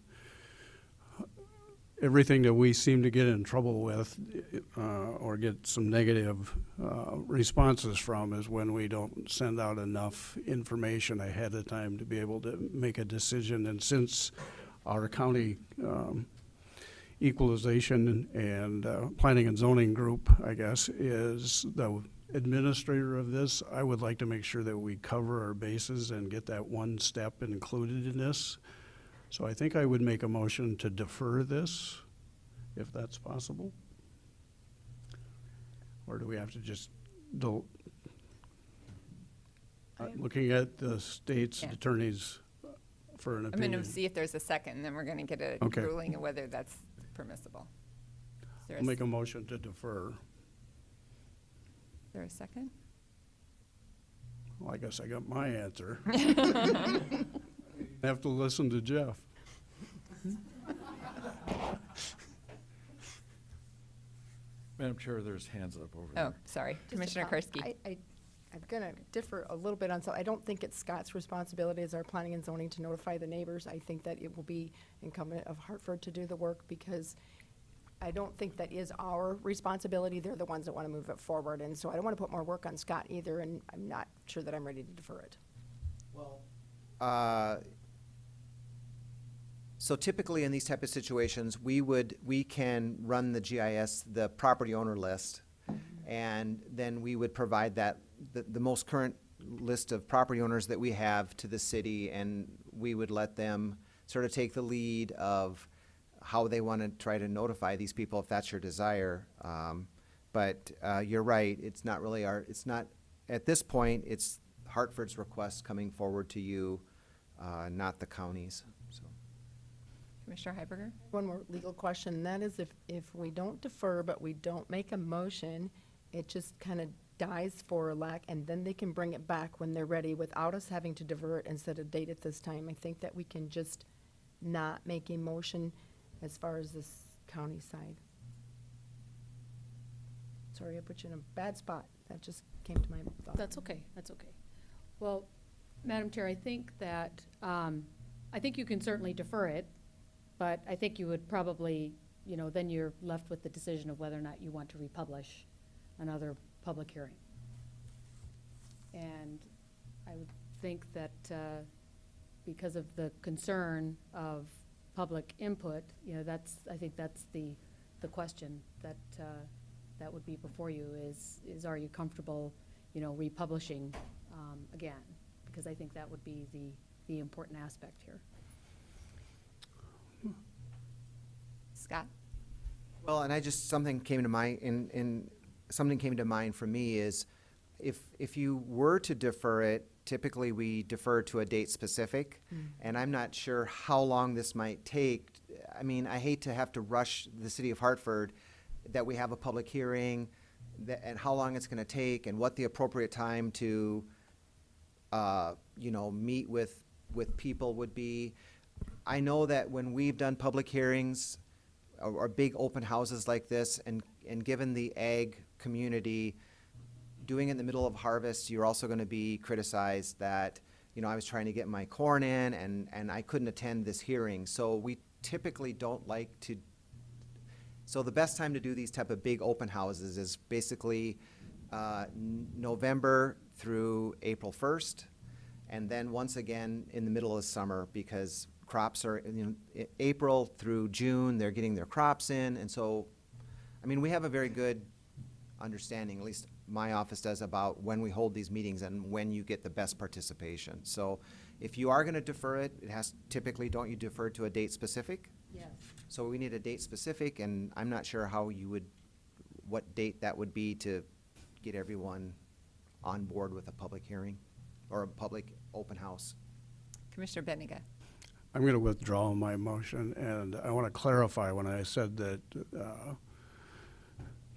everything that we seem to get in trouble with or get some negative responses from is when we don't send out enough information ahead of time to be able to make a decision. And since our county equalization and planning and zoning group, I guess, is the administrator of this, I would like to make sure that we cover our bases and get that one step included in this. So I think I would make a motion to defer this, if that's possible. Or do we have to just looking at the state's Yeah. attorneys for an I'm opinion? going to see if there's a second, and then we're going to get a Okay. ruling of whether that's permissible. Is I'll make a motion to defer. there a second? Well, I guess I got my answer. Have to listen to Jeff. Madam Chair, there's hands up over Oh, there. sorry. Just a Commissioner comment. Karski. I'm going to differ a little bit on, so I don't think it's Scott's responsibility as our planning and zoning to notify the neighbors. I think that it will be incumbent of Hartford to do the work, because I don't think that is our responsibility. They're the ones that want to move it forward, and so I don't want to put more work on Scott either, and I'm not sure that I'm ready to defer it. So typically in these type of situations, we can run the GIS, the property owner list, and then we would provide that, the most current list of property owners that we have to the city, and we would let them sort of take the lead of how they want to try to notify these people, if that's your desire. But you're right, it's not really at this point, it's Hartford's request coming forward to you, not the county's, so. Commissioner Heiberger? One more legal question, and that is if we don't defer but we don't make a motion, it just kind of dies for lack, and then they can bring it back when they're ready without us having to divert and set a date at this time. I think that we can just not make a motion as far as this county side. Sorry, I put you in a bad spot. That just came to my thought. That's okay, that's okay. Well, Madam Chair, I think that, I think you can certainly defer it, but I think you would probably, then you're left with the decision of whether or not you want to republish another public hearing. And I would think that, because of the concern of public input, I think that's the question that, that would be before you is are you comfortable, republishing, again? Because I think that would be the important aspect here. Scott? Well, and something came to mind, and something came to mind for me is, if you were to defer it, typically we defer to a date specific, and I'm not sure how long this might take. I mean, I hate to have to rush the city of Hartford, that we have a public hearing, and how long it's gonna take, and what the appropriate time to, meet with people would be. I know that when we've done public hearings, or big open houses like this, and given the ag community, doing it in the middle of harvest, you're also gonna be criticized that, I was trying to get my corn in and I couldn't attend this hearing. So we typically don't like to, so the best time to do these type of big open houses is basically November through April 1st. And then once again in the middle of summer, because crops are, April through June, they're getting their crops in. And so, we have a very good understanding, at least my office does, about when we hold these meetings and when you get the best participation. So if you are gonna defer it, it has, typically, don't you defer to a date specific? Yes. So we need a date specific, and I'm not sure how you would, what date that would be to get everyone on board with a public hearing or a public open house. Commissioner Benega. I'm going to withdraw my motion, and I want to clarify when I said that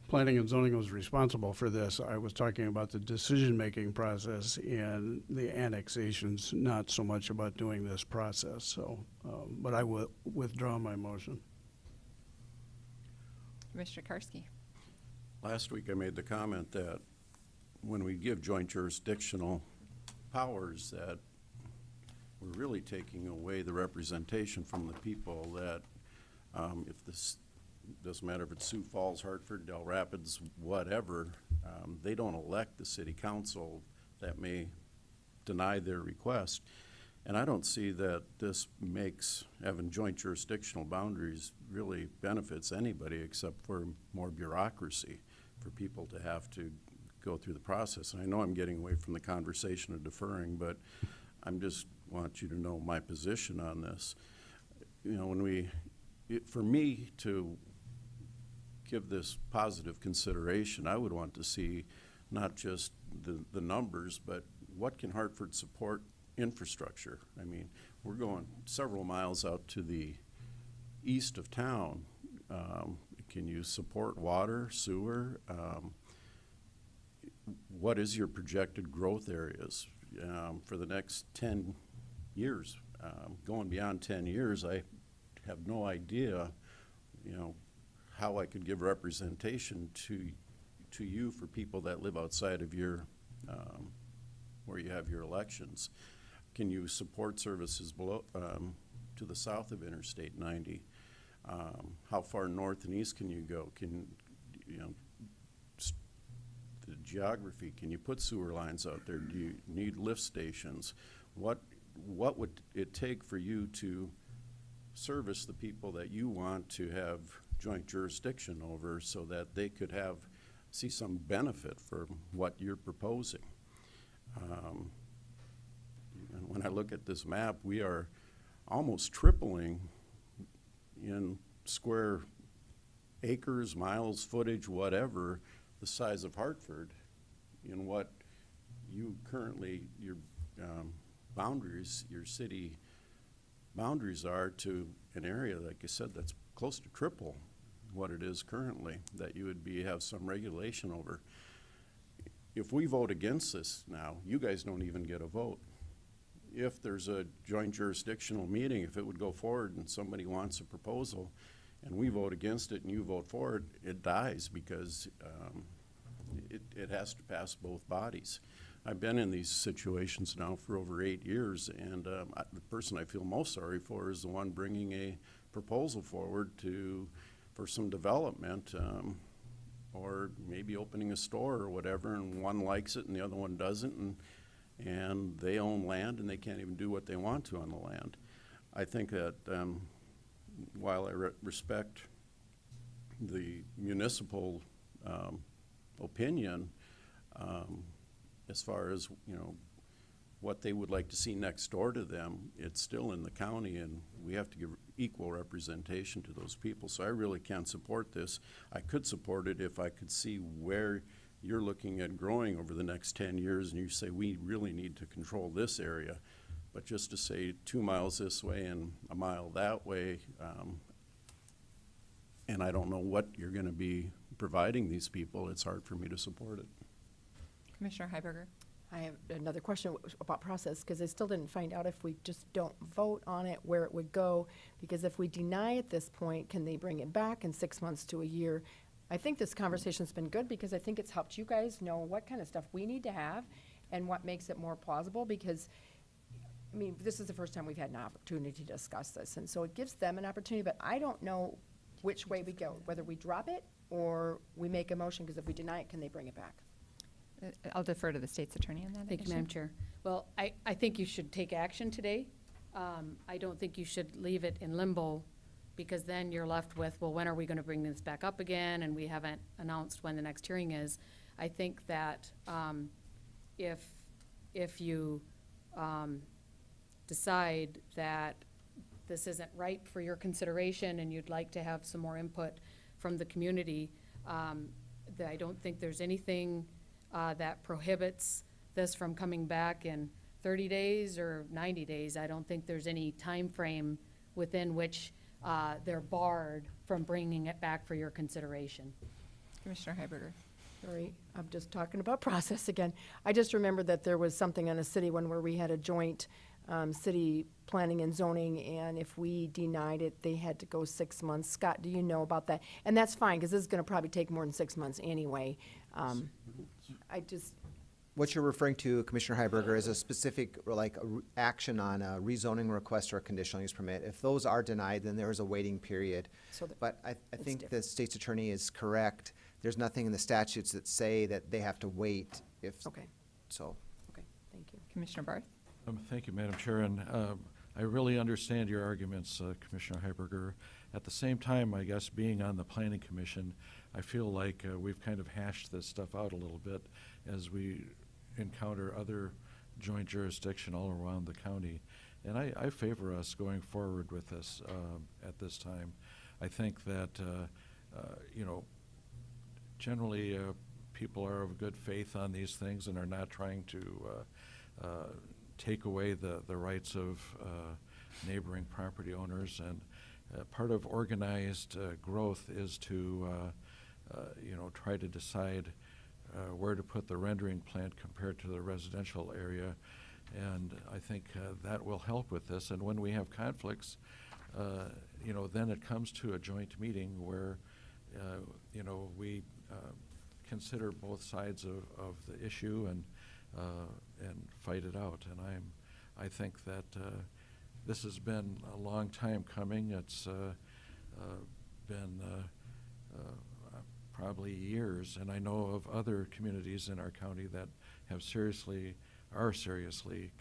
planning and zoning was responsible for this. I was talking about the decision-making process and the annexations, not so much about doing this process. So, but I will withdraw my motion. Commissioner Karski. Last week, I made the comment that when we give joint jurisdictional powers, that we're really taking away the representation from the people that, if this, doesn't matter if it's Sioux Falls, Hartford, Del Rapids, whatever, they don't elect the city council that may deny their request. And I don't see that this makes having joint jurisdictional boundaries really benefits anybody except for more bureaucracy for people to have to go through the process. And I know I'm getting away from the conversation of deferring, but I'm just want you to know my position on this. When for me to give this positive consideration, I would want to see not just the numbers, but what can Hartford support infrastructure. We're going several miles out to the east of town. Can you support water, sewer? What is your projected growth areas for the next 10 years? Going beyond 10 years, I have no idea, how I could give representation to you for people that live outside of your, where you have your elections. Can you support services below, to the south of Interstate 90? How far north and east can you go? The geography, can you put sewer lines out there? Do you need lift stations? What would it take for you to service the people that you want to have joint jurisdiction over so that they could see some benefit for what you're proposing? And when I look at this map, we are almost tripling in square acres, miles, footage, whatever, the size of Hartford in what you currently, your boundaries, your city boundaries are to an area, like I said, that's close to triple what it is currently, that you would have some regulation over. If we vote against this now, you guys don't even get a vote. If there's a joint jurisdictional meeting, if it would go forward and somebody wants a proposal and we vote against it and you vote for it, it dies because it has to pass both bodies. I've been in these situations now for over 8 years, and the person I feel most sorry for is the one bringing a proposal forward for some development, or maybe opening a store or whatever, and one likes it and the other one doesn't, and they own land and they can't even do what they want to on the land. I think that while I respect the municipal opinion, as far as what they would like to see next door to them, it's still in the county, and we have to give equal representation to those people. So I really can't support this. I could support it if I could see where you're looking at growing over the next 10 years and you say we really need to control this area. But just to say 2 miles this way and a mile that way, and I don't know what you're going to be providing these people, it's hard for me to support it. Commissioner Heiberger. I have another question about process, because I still didn't find out if we just don't vote on it, where it would go. Because if we deny at this point, can they bring it back in 6 months to a year I think this conversation's been good because I think it's helped you guys know what kind of stuff we need to have and what makes it more plausible because, I mean, this is the first time we've had an opportunity to discuss this. And so it gives them an opportunity, but I don't know which way we go, whether we drop it or we make a motion, because if we deny it, can they bring it back? I'll defer to the state's attorney on that. Thank you, issue. Madam Chair. Well, I think you should take action today. I don't think you should leave it in limbo, because then you're left with, well, when are we gonna bring this back up again? And we haven't announced when the next hearing is. I think that, if you, decide that this isn't ripe for your consideration and you'd like to have some more input from the community, that I don't think there's anything that prohibits this from coming back in 30 days or 90 days. I don't think there's any time frame within which they're barred from bringing it back for your consideration. Commissioner Heiberger. Sorry, I'm just talking about process again. I just remember that there was something on a city one where we had a joint city planning and zoning, and if we denied it, they had to go 6 months. Scott, do you know about that? And that's fine, because this is gonna probably take more than 6 months anyway. I just, What you're referring to, Commissioner Heiberger, is a specific, or like, action on a rezoning request or a conditional use permit. If those are denied, then there is a waiting period. So that- But I think the different. state's attorney is correct. There's nothing in the statutes that say that they have to wait if, okay, so. okay, thank you. Commissioner Barth. Thank you, Madam Chair, and I really understand your arguments, Commissioner Heiberger. At the same time, I guess, being on the Planning Commission, I feel like we've kind of hashed this stuff out a little bit as we encounter other joint jurisdiction all around the county. And I favor us going forward with this at this time. I think that, generally, people are of good faith on these things and are not trying to take away the rights of neighboring property owners. And part of organized growth is to, try to decide where to put the rendering plant compared to the residential area. And I think that will help with this. And when we have conflicts, then it comes to a joint meeting where, we consider both sides of the issue and fight it out. And I think that this has been a long time coming. It's been probably years, and I know of other communities in our county that are seriously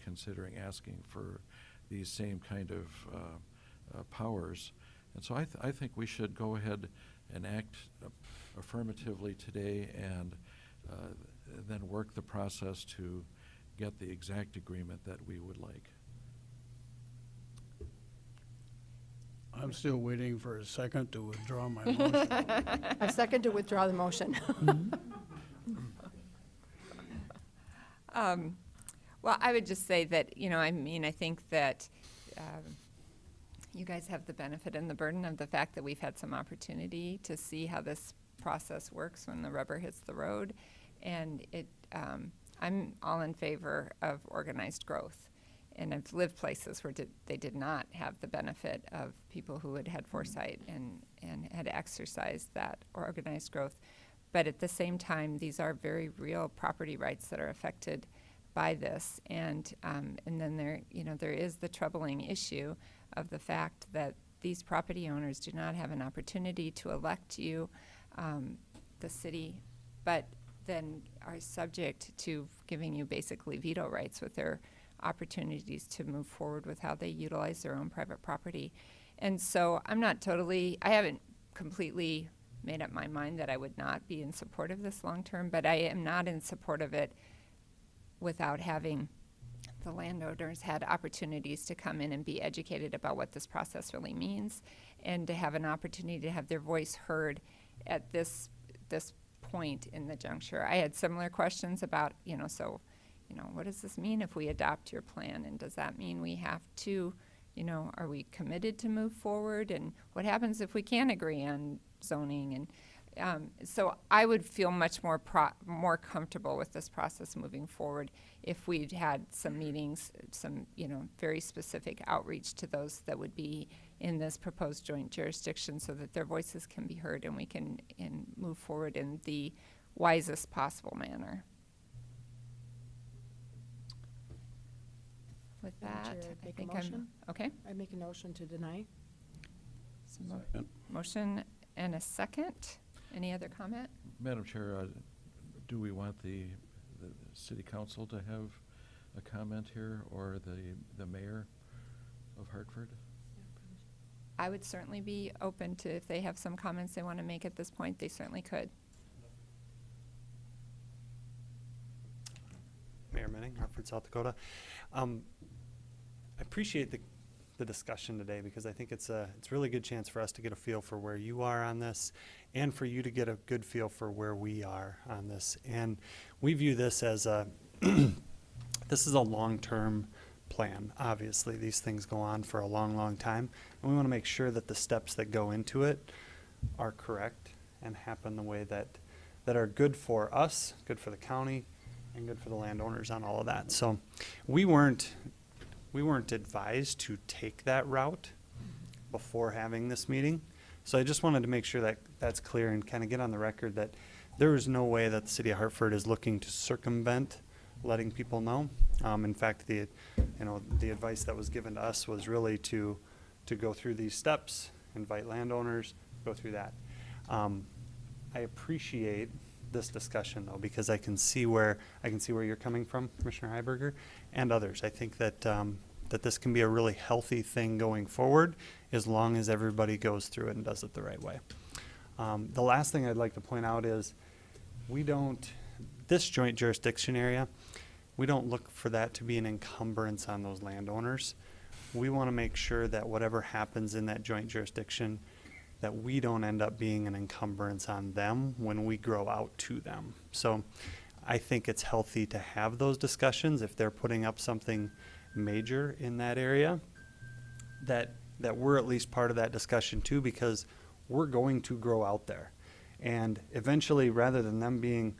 considering asking for these same kind of powers. And so I think we should go ahead and act affirmatively today and then work the process to get the exact agreement that we would like. I'm still waiting for a second to withdraw my motion. A second to withdraw the motion. Well, I would just say that, I think that you guys have the benefit and the burden of the fact that we've had some opportunity to see how this process works when the rubber hits the road. And I'm all in favor of organized growth. And I've lived places where they did not have the benefit of people who had had foresight and had exercised that organized growth. But at the same time, these are very real property rights that are affected by this. And then there is the troubling issue of the fact that these property owners do not have an opportunity to elect you, the city, but then are subject to giving you basically veto rights with their opportunities to move forward with how they utilize their own private property. And so I haven't completely made up my mind that I would not be in support of this long term, but I am not in support of it without having the landowners had opportunities to come in and be educated about what this process really means, and to have an opportunity to have their voice heard at this point in the juncture. I had similar questions about, what does this mean if we adopt your plan? And does that mean we have to, are we committed to move forward? And what happens if we can't agree on zoning? And So I would feel much more comfortable with this process moving forward if we'd had some meetings, some, very specific outreach to those that would be in this proposed joint jurisdiction so that their voices can be heard and we can move forward in the wisest possible manner. With Madam that, Chair, I make a think motion? okay. I make a motion to deny. So Second. motion and a second. Any other comment? Madam Chair, do we want the city council to have a comment here, or the mayor of Hartford? I would certainly be open to, if they have some comments they want to make at this point, they certainly could. Mayor Menning, Hartford, South Dakota. I appreciate the discussion today because I think it's really good chance for us to get a feel for where you are on this and for you to get a good feel for where we are on this. And we view this as this is a long-term plan. Obviously, these things go on for a long, long time, and we want to make sure that the steps that go into it are correct and happen the way that are good for us, good for the county, and good for the landowners on all of that. So we weren't advised to take that route before having this meeting. So I just wanted to make sure that that's clear and kind of get on the record that there is no way that the city of Hartford is looking to circumvent letting people know. In fact, the advice that was given to us was really to go through these steps, invite landowners, go through that. I appreciate this discussion though, because I can see where you're coming from, Commissioner Heiberger, and others. I think that that this can be a really healthy thing going forward as long as everybody goes through it and does it the right way. The last thing I'd like to point out is this joint jurisdiction area, we don't look for that to be an encumbrance on those landowners. We want to make sure that whatever happens in that joint jurisdiction, that we don't end up being an encumbrance on them when we grow out to them. So I think it's healthy to have those discussions if they're putting up something major in that area, that we're at least part of that discussion too, because we're going to grow out there. And eventually, rather than them being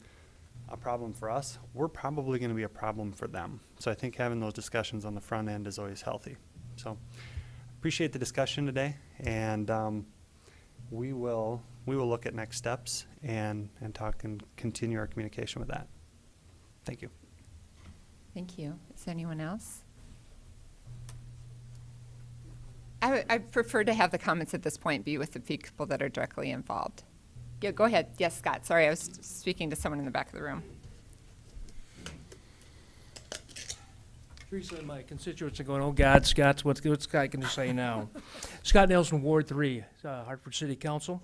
a problem for us, we're probably going to be a problem for them. So I think having those discussions on the front end is always healthy. So appreciate the discussion today, and we will look at next steps and talk and continue our communication with that. Thank you. Thank you. Is anyone else? I prefer to have the comments at this point be with the people that are directly involved. Yeah, go ahead. Yes, Scott. Sorry, I was speaking to someone in the back of the room. Teresa and my constituents are going, oh God, Scott, what's Scott going to say now? Scott Nelson, Ward 3, Hartford City Council.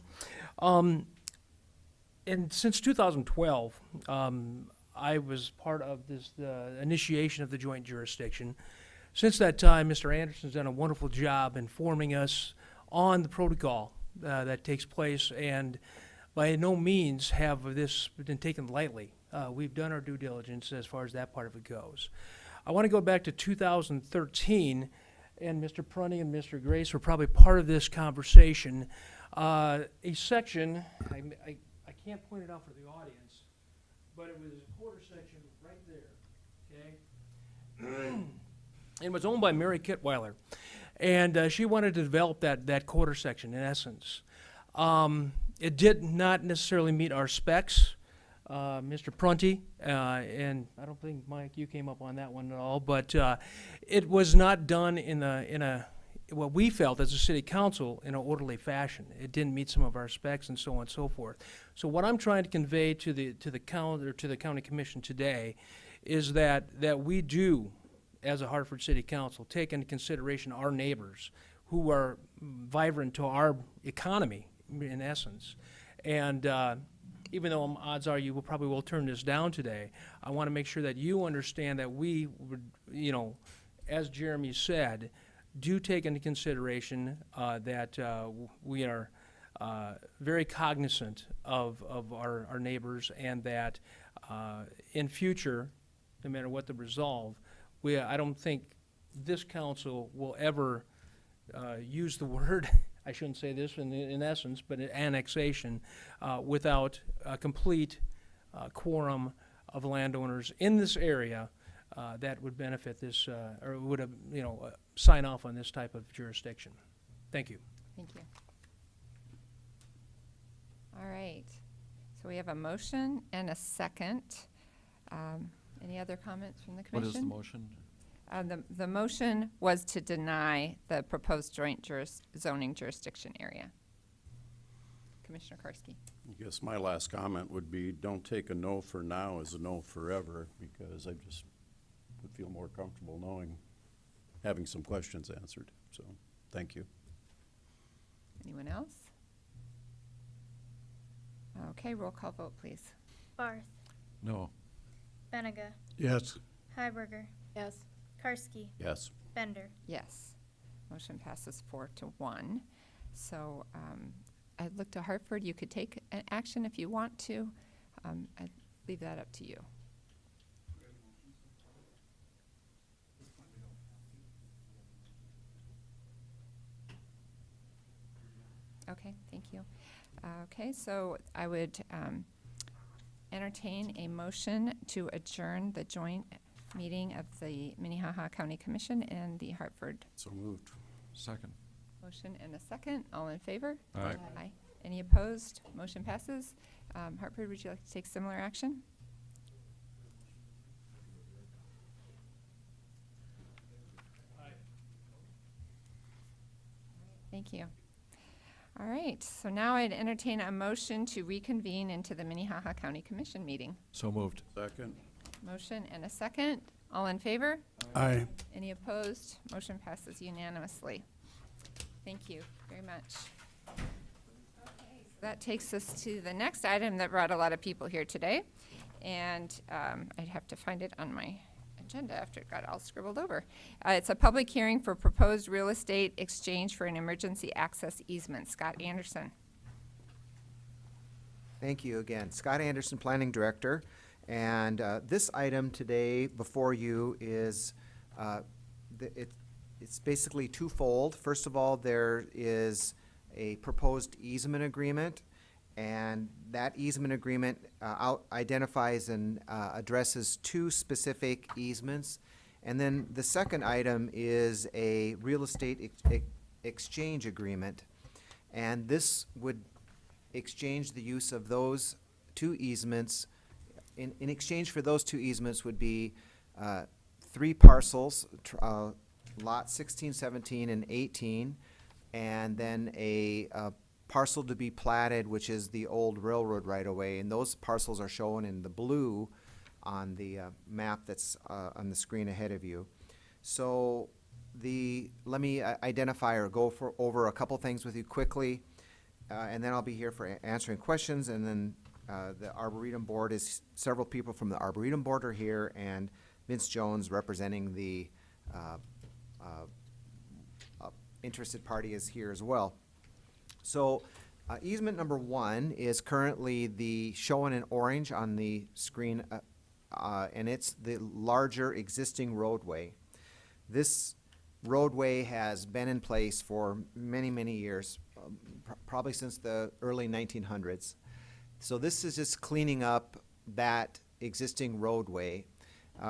And since 2012, I was part of this initiation of the joint jurisdiction. Since that time, Mr. Anderson's done a wonderful job informing us on the protocol that takes place, and by no means have this been taken lightly. We've done our due diligence as far as that part of it goes. I want to go back to 2013, and Mr. Prunty and Mr. Grace were probably part of this conversation. A section, I can't point it out for the audience, but it was a quarter section right there, okay? It was owned by Mary Kitweiler, and she wanted to develop that quarter section, in essence. It did not necessarily meet our specs. Mr. Prunty, and I don't think, Mike, you came up on that one at all, but it was not done in what we felt as a city council in an orderly fashion. It didn't meet some of our specs and so on and so forth. So what I'm trying to convey to the county commission today is that we do, as a Hartford City Council, take into consideration our neighbors who are vibrant to our economy, in essence. And even though odds are you probably will turn this down today, I want to make sure that you understand that we would, as Jeremy said, do take into consideration that we are very cognizant of our neighbors, and that in future, no matter what the resolve, I don't think this council will ever use the word I shouldn't say this in essence, but an annexation without a complete quorum of landowners in this area that would benefit this, or would, sign off on this type of jurisdiction. Thank you. Thank you. All right, so we have a motion and a second. Any other comments from the What commission? is the motion? The motion was to deny the proposed joint zoning jurisdiction area. Commissioner Karski. I guess my last comment would be, don't take a no for now as a no forever, because I just would feel more comfortable knowing, having some questions answered. So, thank you. Anyone else? Okay, roll call vote, please. Barth, No. Benega, Yes. Heiberger, Yes. Karski, Yes. Bender. Yes. Motion passes 4-1. So I'd look to Hartford. You could take an action if you want to. I'd leave that up to you. Okay, thank you. Okay, so I would entertain a motion to adjourn the joint meeting of the Minnehaha County Commission and the Hartford. So moved. Second. Motion and a second. All in favor? Aye. Aye. Any opposed? Motion passes. Hartford, would you like to take similar action? Thank you. All right, so now I'd entertain a motion to reconvene into the Minnehaha County Commission meeting. So moved. Second. Motion and a second. All in favor? Aye. Any opposed? Motion passes unanimously. Thank you very much. Okay, so that takes us to the next item that brought a lot of people here today. And I'd have to find it on my agenda after it got all scribbled over. It's a public hearing for proposed real estate exchange for an emergency access easement. Scott Anderson. Thank you again. Scott Anderson, Planning Director. And this item today before you is, it's basically twofold. First of all, there is a proposed easement agreement, and that easement agreement identifies and addresses two specific easements. And then the second item is a real estate exchange agreement. And this would exchange the use of those two easements. In exchange for those two easements would be 3 parcels, lot 16, 17, and 18, and then a parcel to be platted, which is the old railroad right-of-way, and those parcels are shown in the blue on the map that's on the screen ahead of you. So let me identify or go over a couple things with you quickly, and then I'll be here for answering questions, and then the Arboretum Board is, several people from the Arboretum Board are here, and Vince Jones representing the interested party is here as well. So easement number 1 is currently shown in orange on the screen, and it's the larger existing roadway. This roadway has been in place for many, many years, probably since the early 1900s. So this is just cleaning up that existing roadway.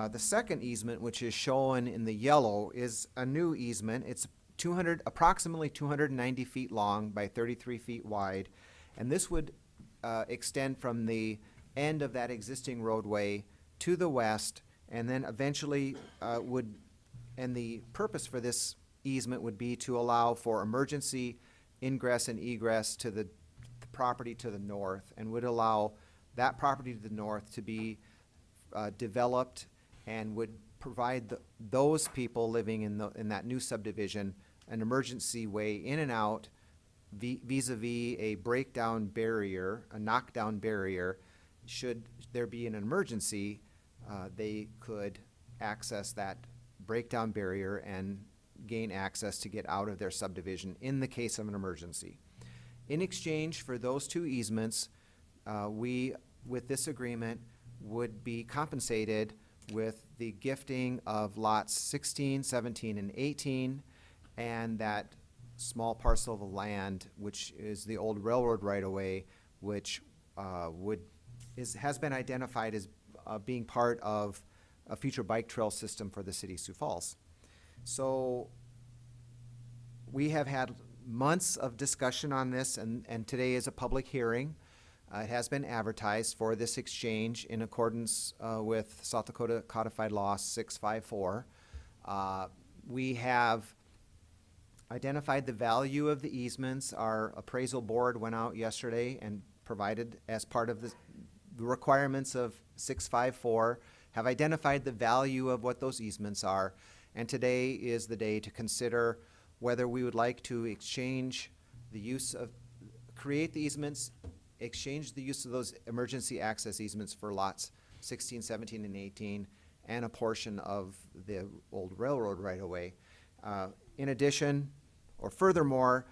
The second easement, which is shown in the yellow, is a new easement. It's approximately 290 feet long by 33 feet wide, and this would extend from the end of that existing roadway to the west, and then eventually and the purpose for this easement would be to allow for emergency ingress and egress to the property to the north, and would allow that property to the north to be developed, and would provide those people living in that new subdivision an emergency way in and out vis-a-vis a breakdown barrier, a knockdown barrier. Should there be an emergency, they could access that breakdown barrier and gain access to get out of their subdivision in the case of an emergency. In exchange for those two easements, we, with this agreement, would be compensated with the gifting of lots 16, 17, and 18, and that small parcel of land, which is the old railroad right-of-way, which has been identified as being part of a future bike trail system for the city of Sioux Falls. So we have had months of discussion on this, and today is a public hearing. It has been advertised for this exchange in accordance with South Dakota Codified Law 654. We have identified the value of the easements. Our appraisal board went out yesterday and provided, as part of the requirements of 654, have identified the value of what those easements are. And today is the day to consider whether we would like to exchange the use of, create the easements, exchange the use of those emergency access easements for lots 16, 17, and 18, and a portion of the old railroad right-of-way. In addition, or furthermore,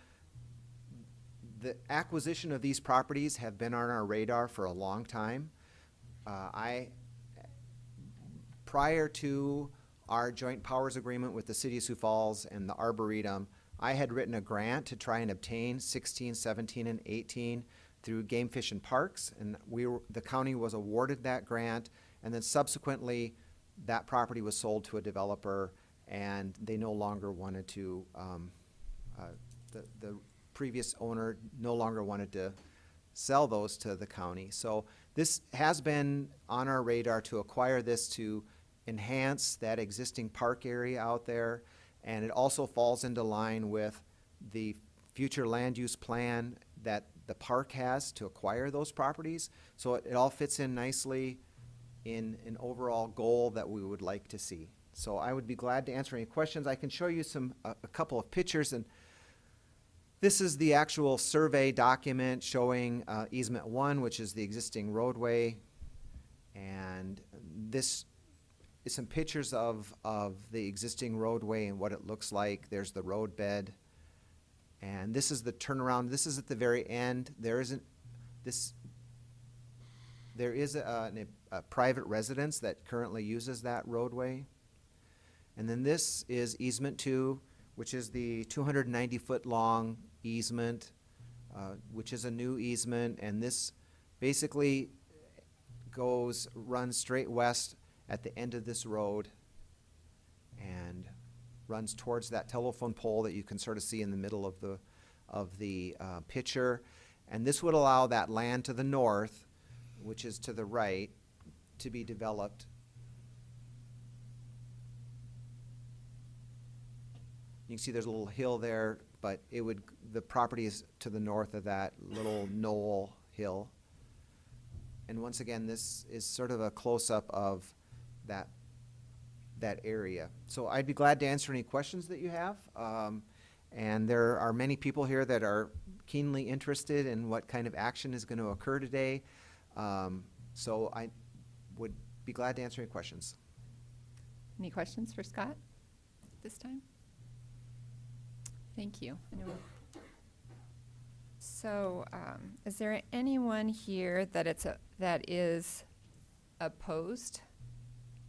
the acquisition of these properties have been on our radar for a long time. Prior to our joint powers agreement with the city of Sioux Falls and the Arboretum, I had written a grant to try and obtain 16, 17, and 18 through Game Fish and Parks, and the county was awarded that grant, and then subsequently that property was sold to a developer, and they no longer wanted to, the previous owner no longer wanted to sell those to the county. So this has been on our radar to acquire this to enhance that existing park area out there, and it also falls into line with the future land use plan that the park has to acquire those properties. So it all fits in nicely in an overall goal that we would like to see. So I would be glad to answer any questions. I can show you a couple of pictures, and this is the actual survey document showing easement 1, which is the existing roadway, and this is some pictures of the existing roadway and what it looks like. There's the road bed, and this is the turnaround. This is at the very end. There is a private residence that currently uses that roadway. And then this is easement 2, which is the 290-foot long easement, which is a new easement, and this basically runs straight west at the end of this road and runs towards that telephone pole that you can sort of see in the middle of the picture. And this would allow that land to the north, which is to the right, to be developed. You can see there's a little hill there, but the property is to the north of that little knoll hill. And once again, this is sort of a close-up of that area. So I'd be glad to answer any questions that you have. And there are many people here that are keenly interested in what kind of action is going to occur today. So I would be glad to answer any questions. Any questions for Scott this time? Thank you. So, is there anyone here that is opposed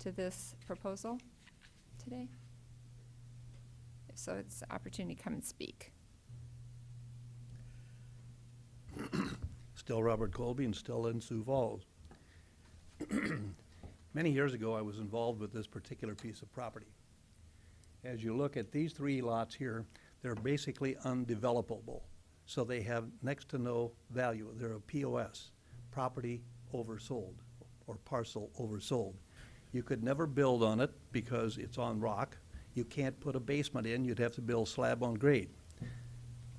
to this proposal today? If so, it's an opportunity to come and speak. Still Robert Colby and still in Sioux Falls. Many years ago, I was involved with this particular piece of property. As you look at these 3 lots here, they're basically undevelopable. So they have next to no value. They're a POS, property oversold, or parcel oversold. You could never build on it because it's on rock. You can't put a basement in. You'd have to build slab on grade.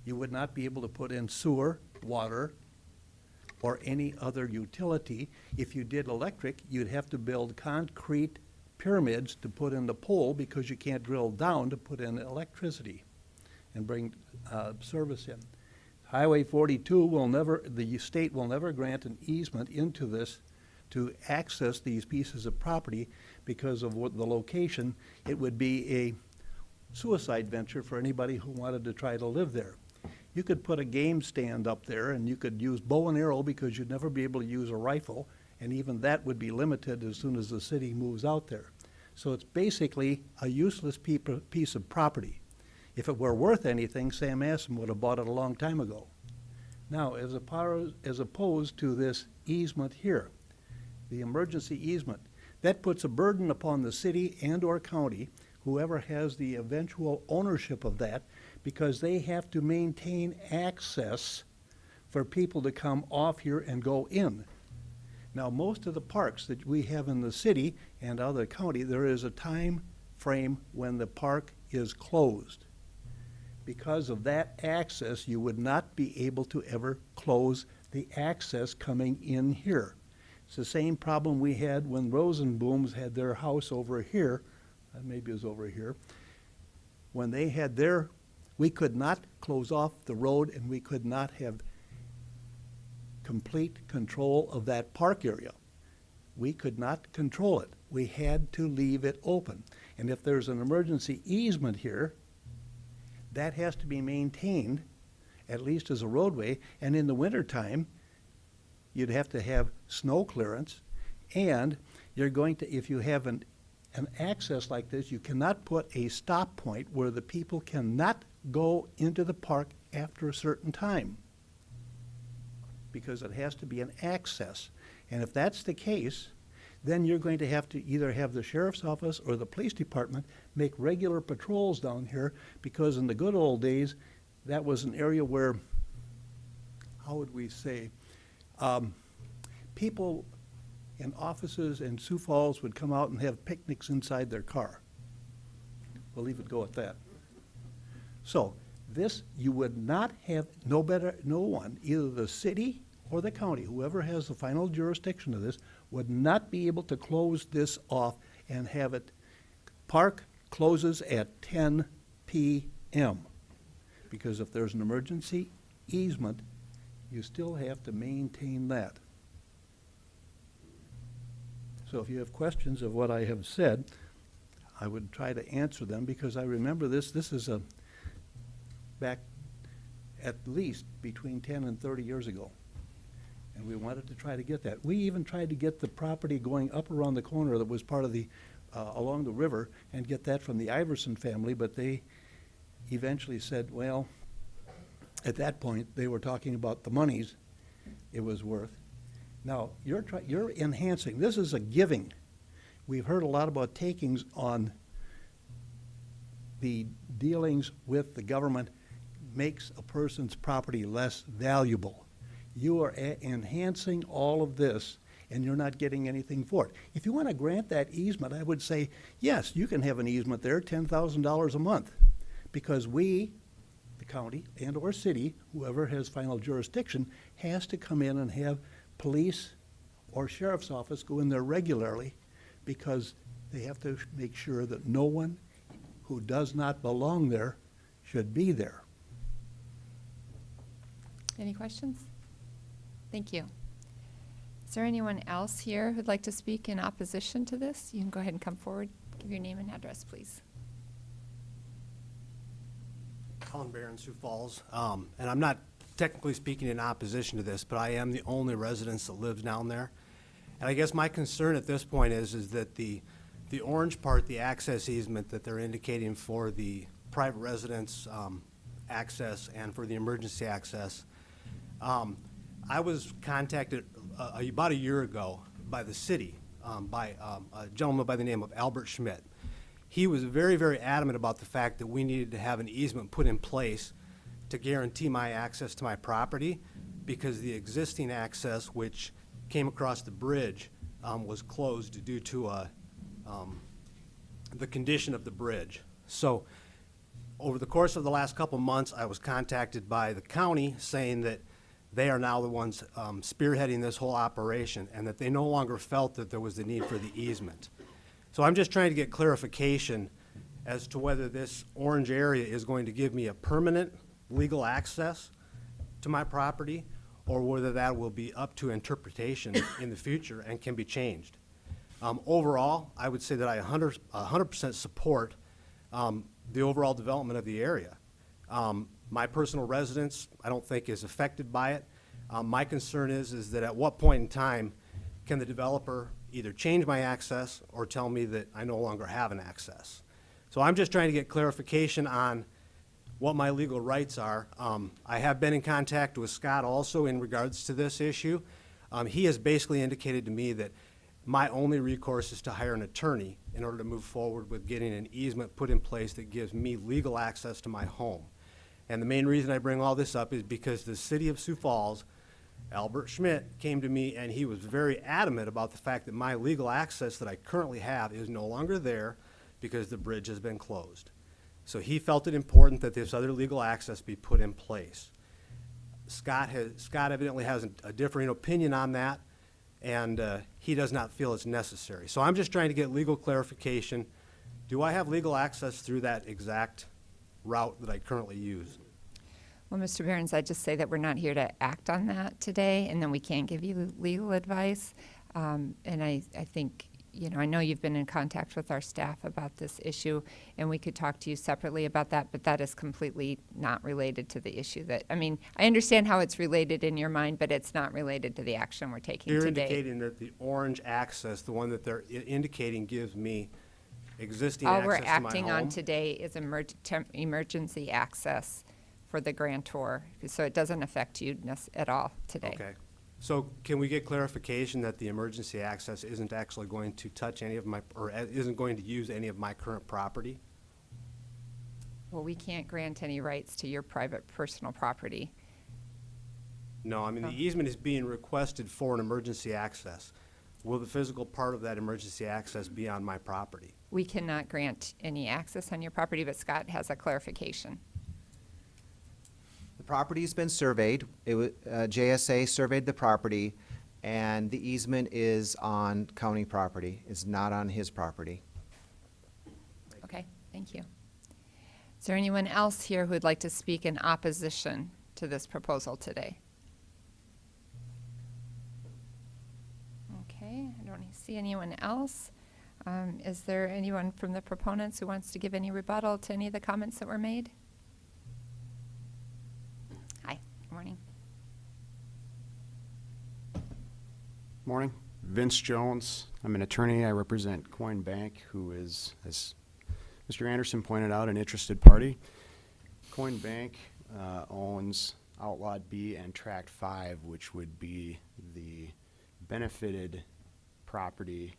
You would not be able to put in sewer, water, or any other utility. If you did electric, you'd have to build concrete pyramids to put in the pole because you can't drill down to put in electricity and bring service in. Highway 42 the state will never grant an easement into this to access these pieces of property because of the location. It would be a suicide venture for anybody who wanted to try to live there. You could put a game stand up there and you could use bow and arrow because you'd never be able to use a rifle, and even that would be limited as soon as the city moves out there. So it's basically a useless piece of property. If it were worth anything, Sam Aston would have bought it a long time ago. Now, as opposed to this easement here, the emergency easement, that puts a burden upon the city and/or county, whoever has the eventual ownership of that, because they have to maintain access for people to come off here and go in. Now, most of the parks that we have in the city and other county, there is a time frame when the park is closed. Because of that access, you would not be able to ever close the access coming in here. It's the same problem we had when Rosenboom's had their house over here, maybe it was over here. When they had their, we could not close off the road and we could not have complete control of that park area. We could not control it. We had to leave it open. And if there's an emergency easement here, that has to be maintained, at least as a roadway, and in the wintertime, you'd have to have snow clearance, and you're going to, if you have an access like this, you cannot put a stop point where the people cannot go into the park after a certain time, because it has to be an access. And if that's the case, then you're going to have to either have the sheriff's office or the police department make regular patrols down here, because in the good old days, that was an area where, how would we say, people in offices in Sioux Falls would come out and have picnics inside their car. We'll leave it go at that. So this, you would not have, no one, either the city or the county, whoever has the final jurisdiction of this, would not be able to close this off and have it, park closes at 10 p.m. Because if there's an emergency easement, you still have to maintain that. So if you have questions of what I have said, I would try to answer them, because I remember this is back at least between 10 and 30 years ago. And we wanted to try to get that. We even tried to get the property going up around the corner that was part of the, along the river, and get that from the Iverson family, but they eventually said, well, at that point, they were talking about the monies it was worth. Now, you're enhancing. This is a giving. We've heard a lot about takings on the dealings with the government makes a person's property less valuable. You are enhancing all of this, and you're not getting anything for it. If you want to grant that easement, I would say, yes, you can have an easement there, $10,000 a month, because we, the county and or city, whoever has final jurisdiction, has to come in and have police or sheriff's office go in there regularly, because they have to make sure that no one who does not belong there should be there. Any questions? Thank you. Is there anyone else here who'd like to speak in opposition to this? You can go ahead and come forward. Give your name and address, please. Colin Barron, Sioux Falls. And I'm not technically speaking in opposition to this, but I am the only resident that lives down there. And I guess my concern at this point is that the orange part, the access easement that they're indicating for the private residents access and for the emergency access, I was contacted about a year ago by the city, by a gentleman by the name of Albert Schmidt. He was very, very adamant about the fact that we needed to have an easement put in place to guarantee my access to my property, because the existing access, which came across the bridge, was closed due to the condition of the bridge. So over the course of the last couple months, I was contacted by the county saying that they are now the ones spearheading this whole operation, and that they no longer felt that there was the need for the easement. So I'm just trying to get clarification as to whether this orange area is going to give me a permanent legal access to my property, or whether that will be up to interpretation in the future and can be changed. Overall, I would say that I 100% support the overall development of the area. My personal residence, I don't think, is affected by it. My concern is that at what point in time can the developer either change my access or tell me that I no longer have an access? So I'm just trying to get clarification on what my legal rights are. I have been in contact with Scott also in regards to this issue. He has basically indicated to me that my only recourse is to hire an attorney in order to move forward with getting an easement put in place that gives me legal access to my home. And the main reason I bring all this up is because the city of Sioux Falls, Albert Schmidt, came to me and he was very adamant about the fact that my legal access that I currently have is no longer there because the bridge has been closed. So he felt it important that this other legal access be put in place. Scott evidently has a differing opinion on that, and he does not feel it's necessary. So I'm just trying to get legal clarification. Do I have legal access through that exact route that I currently use? Well, Mr. Behrens, I'd just say that we're not here to act on that today, and then we can't give you legal advice. And I think, I know you've been in contact with our staff about this issue, and we could talk to you separately about that, but that is completely not related to the issue I understand how it's related in your mind, but it's not related to the action we're taking You're today. indicating that the orange access, the one that they're indicating gives me existing All access we're to my acting on home? today is emergency access for the grantor, so it doesn't affect you at all today. Okay. So can we get clarification that the emergency access isn't actually going to touch any of my, or isn't going to use any of my current property? Well, we can't grant any rights to your private personal property. No, I mean, the easement is being requested for an emergency access. Will the physical part of that emergency access be on my property? We cannot grant any access on your property, but Scott has a clarification. The property's been surveyed. JSA surveyed the property, and the easement is on county property. It's not on his property. Okay, thank you. Is there anyone else here who would like to speak in opposition to this proposal today? Okay, I don't see anyone else. Is there anyone from the proponents who wants to give any rebuttal to any of the comments that were made? Hi, good morning. Morning. Vince Jones. I'm an attorney. I represent Coin Bank, who is, as Mr. Anderson pointed out, an interested party. Coin Bank owns Outlot B and Tract 5, which would be the benefited property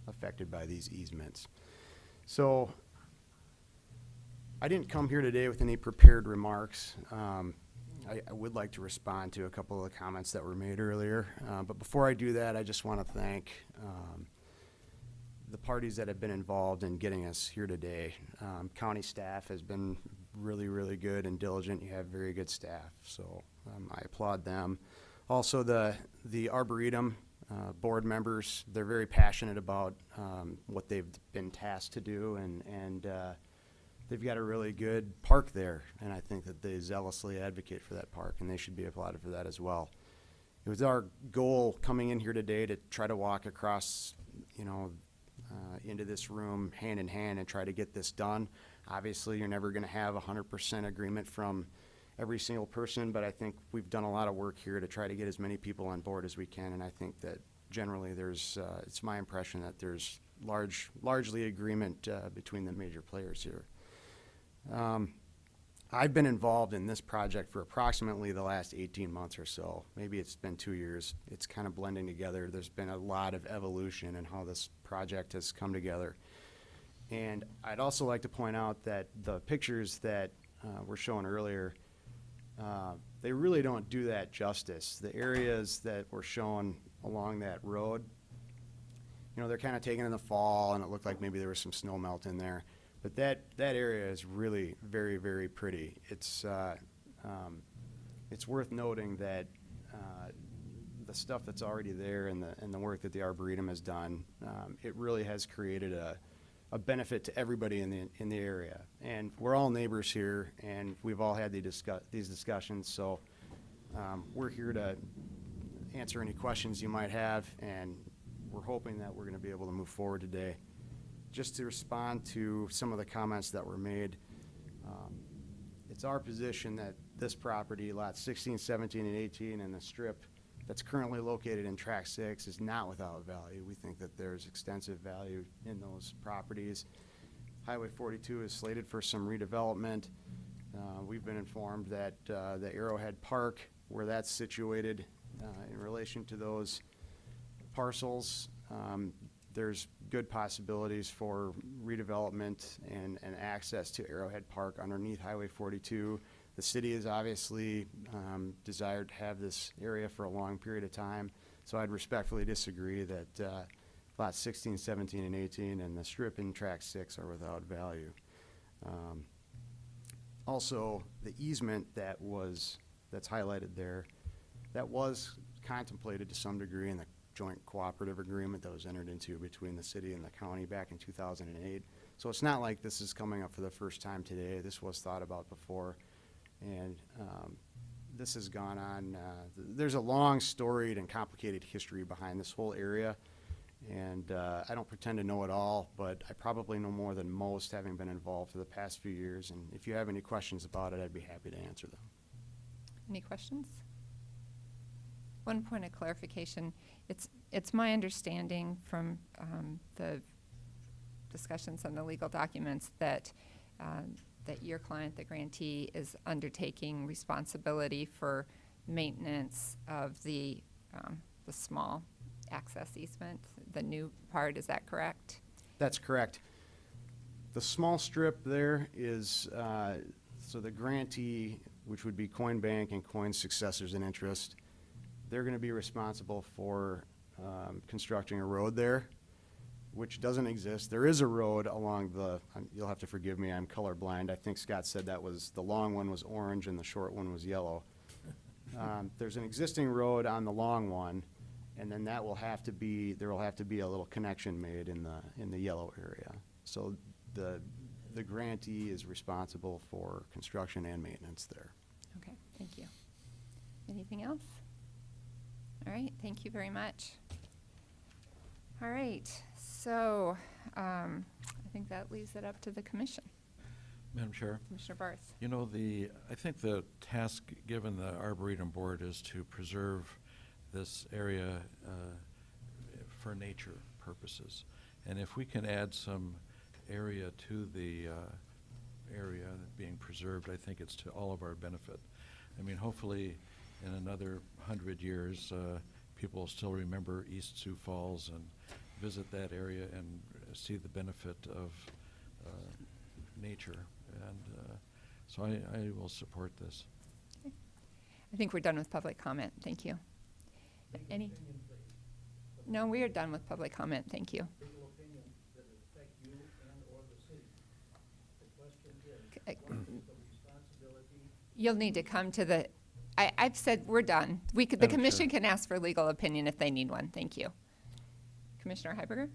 affected by these easements. So I didn't come here today with any prepared remarks. I would like to respond to a couple of the comments that were made earlier. But before I do that, I just want to thank the parties that have been involved in getting us here today. County staff has been really, really good and diligent. You have very good staff, so I applaud them. Also, the Arboretum board members, they're very passionate about what they've been tasked to do, and they've got a really good park there, and I think that they zealously advocate for that park, and they should be applauded for that as well. It was our goal coming in here today to try to walk across, into this room hand in hand and try to get this done. Obviously, you're never going to have 100% agreement from every single person, but I think we've done a lot of work here to try to get as many people on board as we can, and I think that generally it's my impression that there's largely agreement between the major players here. I've been involved in this project for approximately the last 18 months or so. Maybe it's been 2 years. It's kind of blending together. There's been a lot of evolution in how this project has come together. And I'd also like to point out that the pictures that were shown earlier, they really don't do that justice. The areas that were shown along that road, they're kind of taken in the fall, and it looked like maybe there was some snow melt in there. But that area is really very, very pretty. It's worth noting that the stuff that's already there and the work that the Arboretum has done, it really has created a benefit to everybody in the area. And we're all neighbors here, and we've all had these discussions. So we're here to answer any questions you might have, and we're hoping that we're going to be able to move forward today. Just to respond to some of the comments that were made, it's our position that this property, lots 16, 17, and 18, and the strip that's currently located in Tract 6 is not without value. We think that there's extensive value in those properties. Highway 42 is slated for some redevelopment. We've been informed that the Arrowhead Park, where that's situated in relation to those parcels, there's good possibilities for redevelopment and access to Arrowhead Park underneath Highway 42. The city has obviously desired to have this area for a long period of time, so I'd respectfully disagree that lots 16, 17, and 18 and the strip in track 6 are without value. Also, the easement that's highlighted there, that was contemplated to some degree in the joint cooperative agreement that was entered into between the city and the county back in 2008. So it's not like this is coming up for the first time today. This was thought about before. And this has gone on. There's a long, storied, and complicated history behind this whole area. And I don't pretend to know it all, but I probably know more than most, having been involved for the past few years. And if you have any questions about it, I'd be happy to answer them. Any questions? One point of clarification. It's my understanding from the discussions on the legal documents that that your client, the grantee, is undertaking responsibility for maintenance of the small access easement, the new part. Is that correct? That's correct. The small strip there is, so the grantee, which would be Coin Bank and Coin's successors in interest, they're going to be responsible for constructing a road there, which doesn't exist. There is a road along the, you'll have to forgive me, I'm colorblind. I think Scott said that was, the long one was orange and the short one was yellow. There's an existing road on the long one, and then that will have to be, there will have to be a little connection made in the yellow area. So the grantee is responsible for construction and maintenance there. Okay, thank you. Anything else? All right, thank you very much. All right, so I think that leaves it up to the commission. Madam Chair? Commissioner Barth. You know, I think the task given the Arboretum Board is to preserve this area for nature purposes. And if we can add some area to the area being preserved, I think it's to all of our benefit. I mean, hopefully in another 100 years, people will still remember East Sioux Falls and visit that area and see the benefit of nature. And so I will support this. Okay. I think we're done with public comment. Thank you. Any? No, we are done with public comment. Thank you. You'll need to come to the, I've said we're done. The commission can ask for legal opinion if they need one. Thank you. Commissioner Heiberger?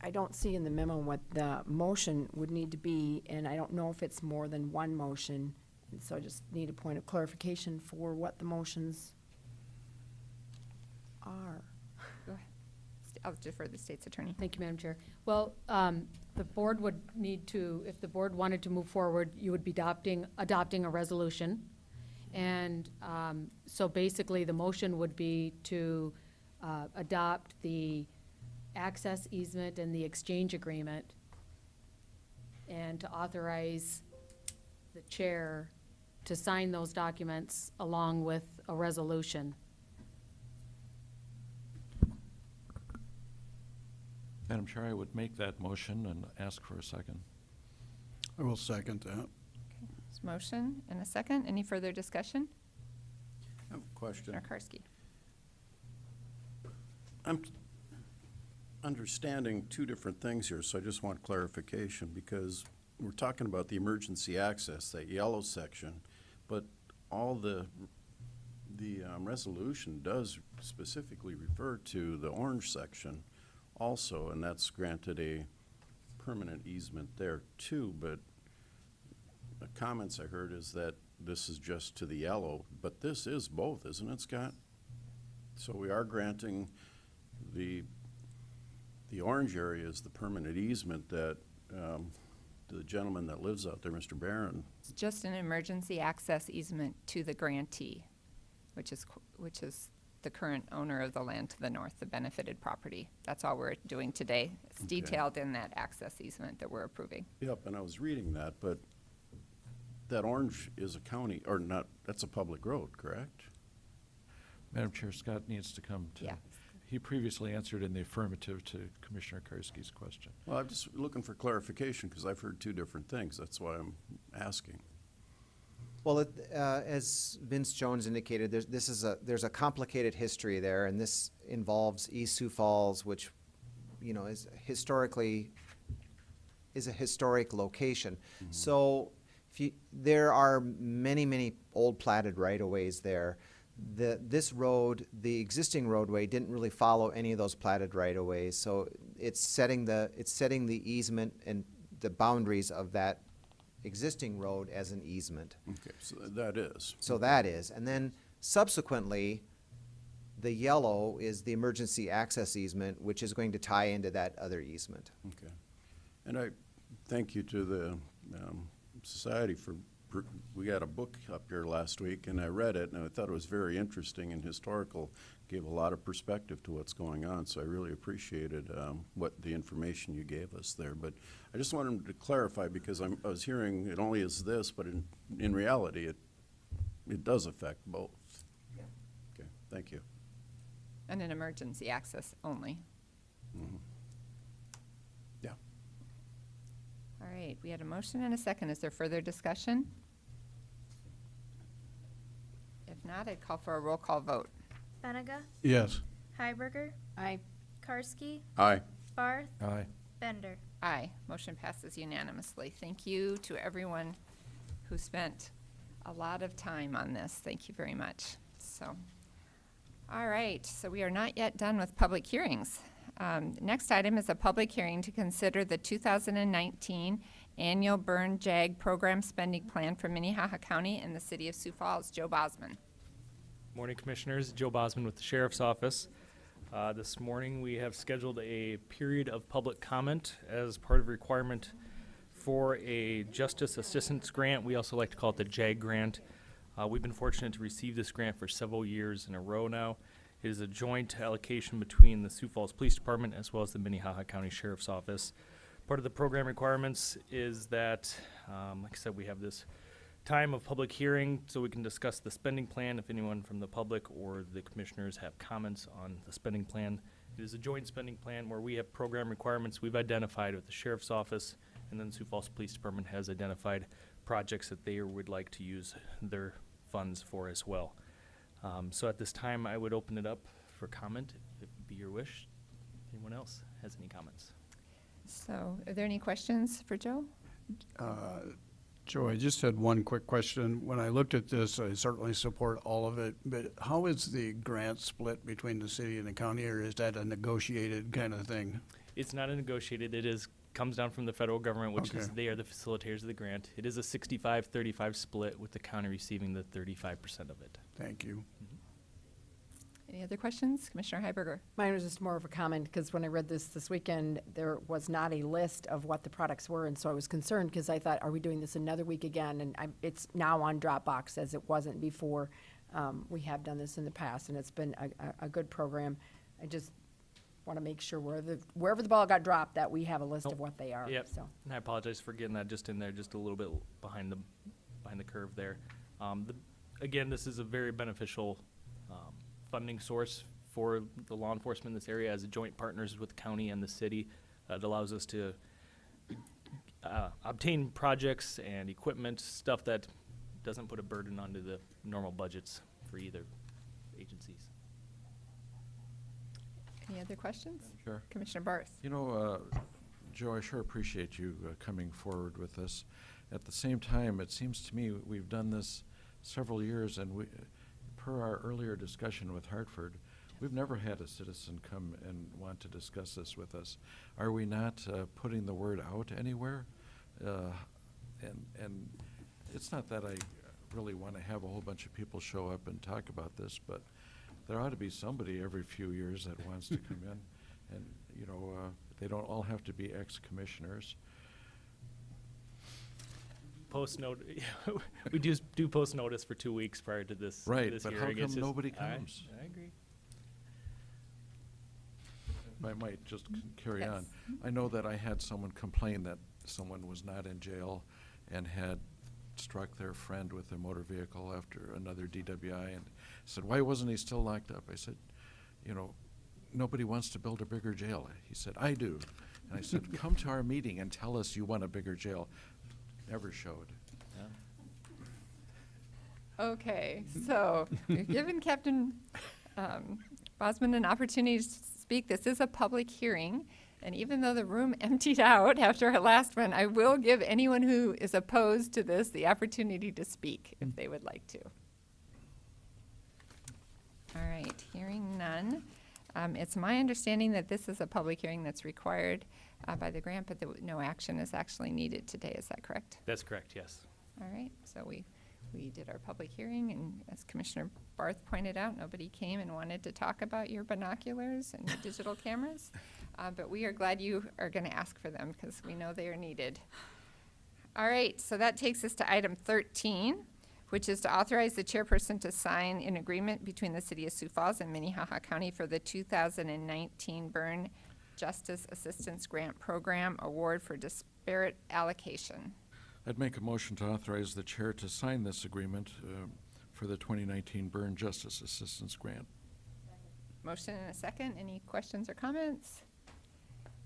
I don't see in the memo what the motion would need to be, and I don't know if it's more than one motion. And so I just need a point of clarification for what the motions are. Go ahead. I'll defer to the state's attorney. Thank you, Madam Chair. Well, the board would need to, if the board wanted to move forward, you would be adopting a resolution. And so basically, the motion would be to adopt the access easement and the exchange agreement, and to authorize the chair to sign those documents along with a resolution. Madam Chair, I would make that motion and ask for a second. I will second that. Okay. There's a motion and a second. Any further discussion? I have a question. Commissioner Karski. I'm understanding two different things here, so I just want clarification, because we're talking about the emergency access, that yellow section, but all the resolution does specifically refer to the orange section also, and that's granted a permanent easement there too, but the comments I heard is that this is just to the yellow, but this is both, isn't it, Scott? So we are granting the orange area is the permanent easement that the gentleman that lives out there, Mr. Barron. It's just an emergency access easement to the grantee, which is the current owner of the land to the north, the benefited property. That's all we're doing today. It's Okay. detailed in that access easement that we're approving. Yep, and I was reading that, but that orange is a county, or not, that's a public road, correct? Madam Chair, Scott needs to come to. Yeah. He previously answered in the affirmative to Commissioner Karski's question. Well, I'm just looking for clarification, because I've heard two different things. That's why I'm asking. Well, as Vince Jones indicated, there's a complicated history there, and this involves East Sioux Falls, which, you know, is a historic location. So there are many old platted right-of-ways there. This road, the existing roadway, didn't really follow any of those platted right-of-ways, so it's setting the easement and the boundaries of that existing road as an easement. Okay, so that is. So that is, and then subsequently, the yellow is the emergency access easement, which is going to tie into that other easement. Okay. And I thank you to the society for, we got a book up here last week, and I read it, and I thought it was very interesting and historical, gave a lot of perspective to what's going on, so I really appreciated what the information you gave us there. But I just wanted to clarify, because I was hearing it only is this, but in reality, it does affect both. Yeah. Okay, thank you. And an emergency access only. Mhm. Yeah. All right, we had a motion and a second. Is there further discussion? If not, I'd call for a roll call vote. Benega. Yes. Heiberger. Aye. Karski. Aye. Barth. Aye. Bender. Aye. Motion passes unanimously. Thank you to everyone who spent a lot of time on this. Thank you very much. So, all right, so we are not yet done with public hearings. Next item is a public hearing to consider the 2019 annual Burn JAG program spending plan for Minnehaha County and the city of Sioux Falls. Joe Bosman. Morning, Commissioners. Joe Bosman with the Sheriff's Office. This morning, we have scheduled a period of public comment as part of a requirement for a Justice Assistance Grant. We also like to call it the JAG Grant. We've been fortunate to receive this grant for several years in a row now. It is a joint allocation between the Sioux Falls Police Department as well as the Minnehaha County Sheriff's Office. Part of the program requirements is that, like I said, we have this time of public hearing so we can discuss the spending plan if anyone from the public or the commissioners have comments on the spending plan. It is a joint spending plan where we have program requirements we've identified with the Sheriff's Office, and then Sioux Falls Police Department has identified projects that they would like to use their funds for as well. So at this time, I would open it up for comment, if it would be your wish. Anyone else has any comments? So, are there any questions for Joe? Joe, I just had one quick question. When I looked at this, I certainly support all of it, but how is the grant split between the city and the county, or is that a negotiated kind of thing? It's not a negotiated, comes down from the federal government, which is, Okay. they are the facilitators of the grant. It is a 65-35 split, with the county receiving the 35% of it. Thank you. Any other questions? Commissioner Heiberger. Mine was just more of a comment, because when I read this weekend, there was not a list of what the products were, and so I was concerned, because I thought, are we doing this another week again? And it's now on Dropbox, as it wasn't before. We have done this in the past, and it's been a good program. I just want to make sure wherever the ball got dropped, that we have a list of what they are. Yep, So and I apologize for getting that just in there, just a little bit behind the curve there. Again, this is a very beneficial funding source for the law enforcement in this area as a joint partners with the county and the city. It allows us to obtain projects and equipment, stuff that doesn't put a burden onto the normal budgets for either agencies. Any other questions? Sure. Commissioner Barth. You know, Joe, I sure appreciate you coming forward with this. At the same time, it seems to me we've done this several years, and per our earlier discussion with Hartford, we've never had a citizen come and want to discuss this with us. Are we not putting the word out anywhere? And it's not that I really want to have a whole bunch of people show up and talk about this, but there ought to be somebody every few years that wants to come in. And, you know, they don't all have to be ex-commissioners. We do post notice for 2 weeks prior to this Right, this but how hearing. It's come just- nobody comes? I agree. I might just carry Yes. on. I know that I had someone complain that someone was not in jail and had struck their friend with a motor vehicle after another DWI and said, why wasn't he still locked up? I said, you know, nobody wants to build a bigger jail. He said, I do. And I said, come to our meeting and tell us you want a bigger jail. Never showed. Okay, so we've given Captain Bosman an opportunity to speak. This is a public hearing, and even though the room emptied out after our last one, I will give anyone who is opposed to this the opportunity to speak if they would like to. All right, hearing none. It's my understanding that this is a public hearing that's required by the grant, but that no action is actually needed today. Is that correct? That's correct, yes. All right, so we did our public hearing, and as Commissioner Barth pointed out, nobody came and wanted to talk about your binoculars and your digital cameras, but we are glad you are going to ask for them because we know they are needed. All right, so that takes us to item 13, which is to authorize the chairperson to sign an agreement between the City of Sioux Falls and Minnehaha County for the 2019 Burn Justice Assistance Grant Program Award for Disparate Allocation. I'd make a motion to authorize the chair to sign this agreement for the 2019 Burn Justice Assistance Grant. Motion and a second. Any questions or comments?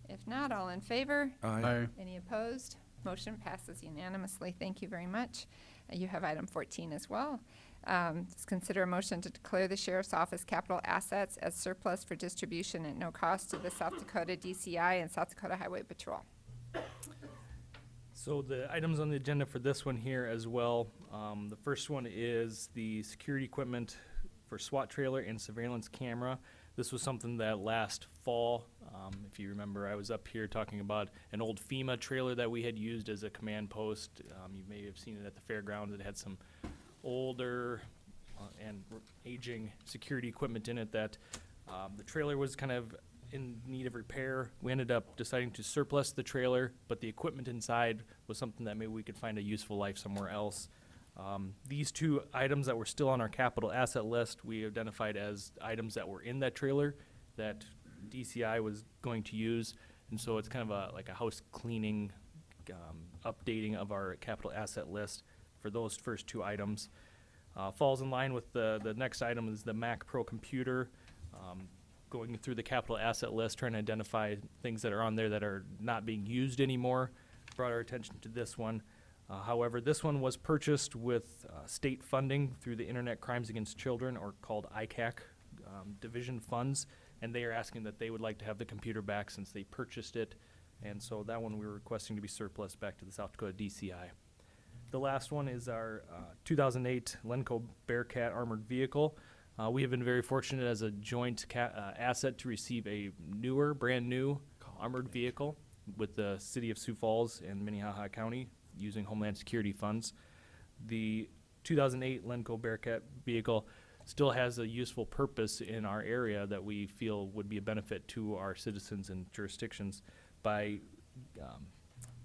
If not, all in favor? Aye. Any opposed? Motion passes unanimously. Thank you very much. You have item 14 as well. Just consider a motion to declare the Sheriff's Office capital assets as surplus for distribution at no cost to the South Dakota DCI and South Dakota Highway Patrol. So the items on the agenda for this one here as well, the first one is the security equipment for SWAT trailer and surveillance camera. This was something that last fall, if you remember, I was up here talking about an old FEMA trailer that we had used as a command post. You may have seen it at the fairgrounds. It had some older and aging security equipment in it that the trailer was kind of in need of repair. We ended up deciding to surplus the trailer, but the equipment inside was something that maybe we could find a useful life somewhere else. These two items that were still on our capital asset list, we identified as items that were in that trailer that DCI was going to use, and so it's kind of like a house cleaning, updating of our capital asset list for those first two items. Falls in line with the next item is the Mac Pro computer. Going through the capital asset list, trying to identify things that are on there that are not being used anymore. Brought our attention to this one. However, this one was purchased with state funding through the Internet Crimes Against Children, or called ICAC, division funds, and they are asking that they would like to have the computer back since they purchased it, and so that one we were requesting to be surplus back to the South Dakota DCI. The last one is our 2008 Lenco Bearcat armored vehicle. We have been very fortunate as a joint asset to receive a newer, brand new armored vehicle with the City of Sioux Falls and Minnehaha County using Homeland Security funds. The 2008 Lenco Bearcat vehicle still has a useful purpose in our area that we feel would be a benefit to our citizens and jurisdictions by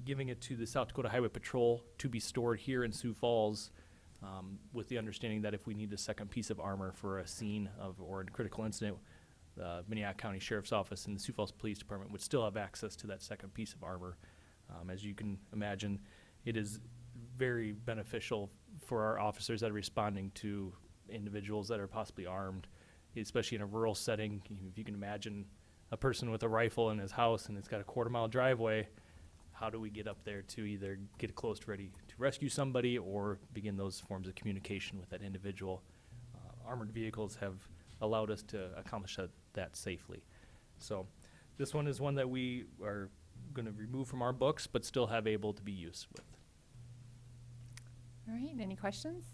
giving it to the South Dakota Highway Patrol to be stored here in Sioux Falls, with the understanding that if we need a second piece of armor for a scene of or a critical incident, the Minnehaha County Sheriff's Office and the Sioux Falls Police Department would still have access to that second piece of armor. As you can imagine, it is very beneficial for our officers that are responding to individuals that are possibly armed, especially in a rural setting. If you can imagine a person with a rifle in his house and it's got a quarter-mile driveway, how do we get up there to either get close to ready to rescue somebody or begin those forms of communication with that individual? Armored vehicles have allowed us to accomplish that safely. So this one is one that we are going to remove from our books but still have able to be used with. All right, any questions?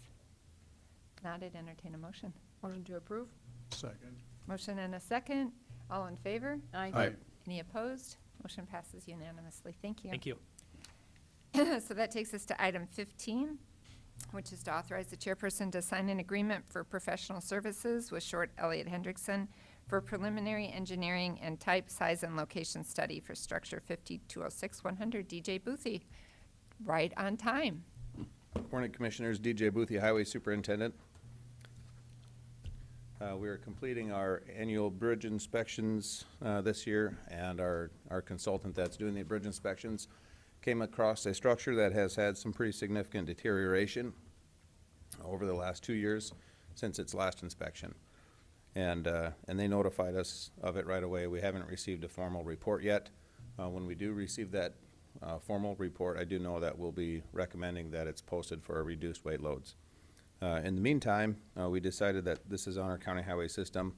Not, I'd entertain a motion. Motion to approve? Second. Motion and a second. All in favor? Aye. Any opposed? Motion passes unanimously. Thank you. Thank you. So that takes us to item 15, which is to authorize the chairperson to sign an agreement for professional services with Short Elliott Hendrickson for preliminary engineering and type, size, and location study for structure 50206-100 DJ Boothie. Right on time. Morning, Commissioners. DJ Boothie, Highway Superintendent. We are completing our annual bridge inspections this year, and our consultant that's doing the bridge inspections came across a structure that has had some pretty significant deterioration over the last 2 years since its last inspection. And they notified us of it right away. We haven't received a formal report yet. When we do receive that formal report, I do know that we'll be recommending that it's posted for reduced weight loads. In the meantime, we decided that this is on our county highway system.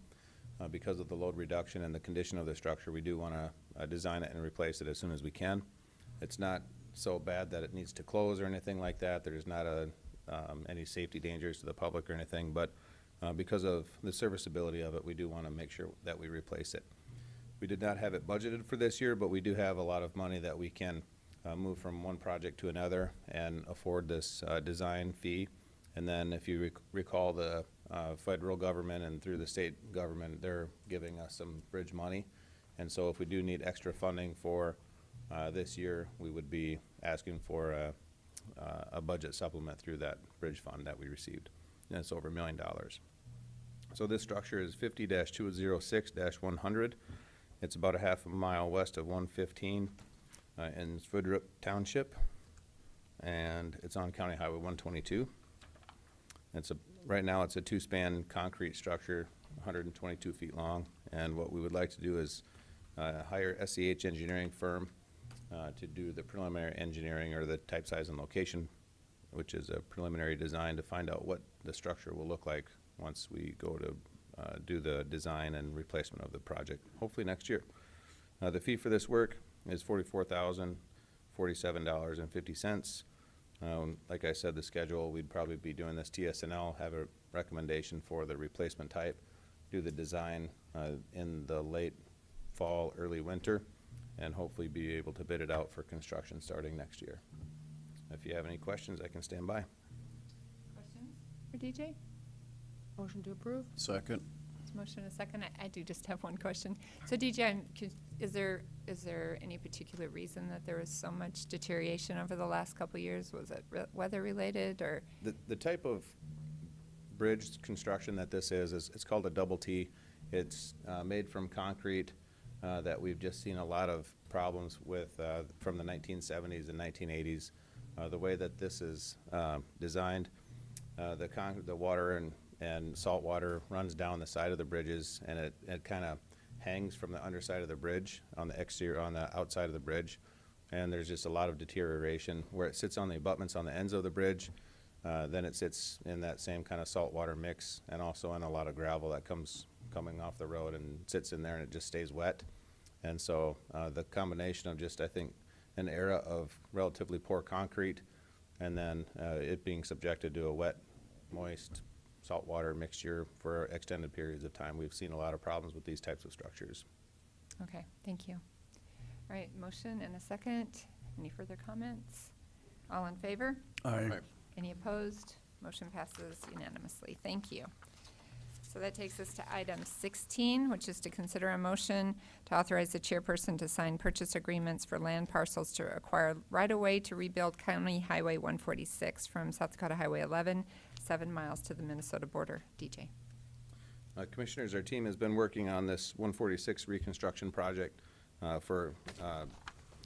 Because of the load reduction and the condition of the structure, we do want to design it and replace it as soon as we can. It's not so bad that it needs to close or anything like that. There's not any safety dangers to the public or anything, but because of the serviceability of it, we do want to make sure that we replace it. We did not have it budgeted for this year, but we do have a lot of money that we can move from one project to another and afford this design fee. And then if you recall, the federal government and through the state government, they're giving us some bridge money. And so if we do need extra funding for this year, we would be asking for a budget supplement through that bridge fund that we received. And it's over $1 million. So this structure is 50-206-100. It's about a half a mile west of 115 in Sverdrup Township, and it's on County Highway 122. Right now it's a two-span concrete structure, 122 feet long, and what we would like to do is hire SEH engineering firm to do the preliminary engineering or the type, size, and location, which is a preliminary design to find out what the structure will look like once we go to do the design and replacement of the project, hopefully next year. The fee for this work is $44,047.50. Like I said, the schedule, we'd probably be doing this TS&L, have a recommendation for the replacement type, do the design in the late fall, early winter, and hopefully be able to bid it out for construction starting next year. If you have any questions, I can stand by. Questions for DJ? Motion to approve? Second. There's a motion and a second. I do just have one question. So DJ, is there any particular reason that there was so much deterioration over the last couple of years? Was it weather related or? The type of bridge construction that this is it's called a double T. It's made from concrete that we've just seen a lot of problems with from the 1970s and 1980s. The way that this is designed, the water and salt water runs down the side of the bridges, and it kind of hangs from the underside of the bridge on the exterior, on the outside of the bridge, and there's just a lot of deterioration where it sits on the abutments on the ends of the bridge. Then it sits in that same kind of salt water mix, and also in a lot of gravel that coming off the road and sits in there, and it just stays wet. And so the combination of just, I think, an era of relatively poor concrete, and then it being subjected to a wet, moist, saltwater mixture for extended periods of time. We've seen a lot of problems with these types of structures. Okay, thank you. All right, motion and a second. Any further comments? All in favor? Aye. Any opposed? Motion passes unanimously. Thank you. So that takes us to item 16, which is to consider a motion to authorize the chairperson to sign purchase agreements for land parcels to acquire right-of-way to rebuild County Highway 146 from South Dakota Highway 11, 7 miles to the Minnesota border. DJ. Commissioners, our team has been working on this 146 reconstruction project for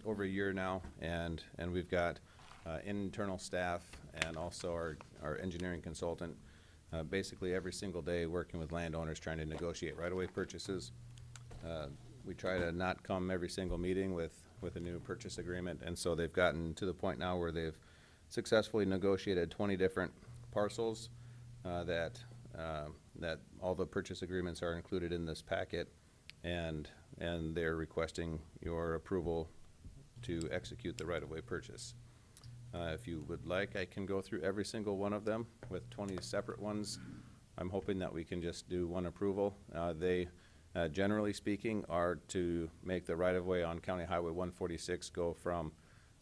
over a year now, and we've got internal staff and also our engineering consultant basically every single day working with landowners trying to negotiate right-of-way purchases. We try to not come every single meeting with a new purchase agreement, and so they've gotten to the point now where they've successfully negotiated 20 different parcels that all the purchase agreements are included in this packet, and they're requesting your approval to execute the right-of-way purchase. If you would like, I can go through every single one of them with 20 separate ones. I'm hoping that we can just do one approval. They, generally speaking, are to make the right-of-way on County Highway 146 go from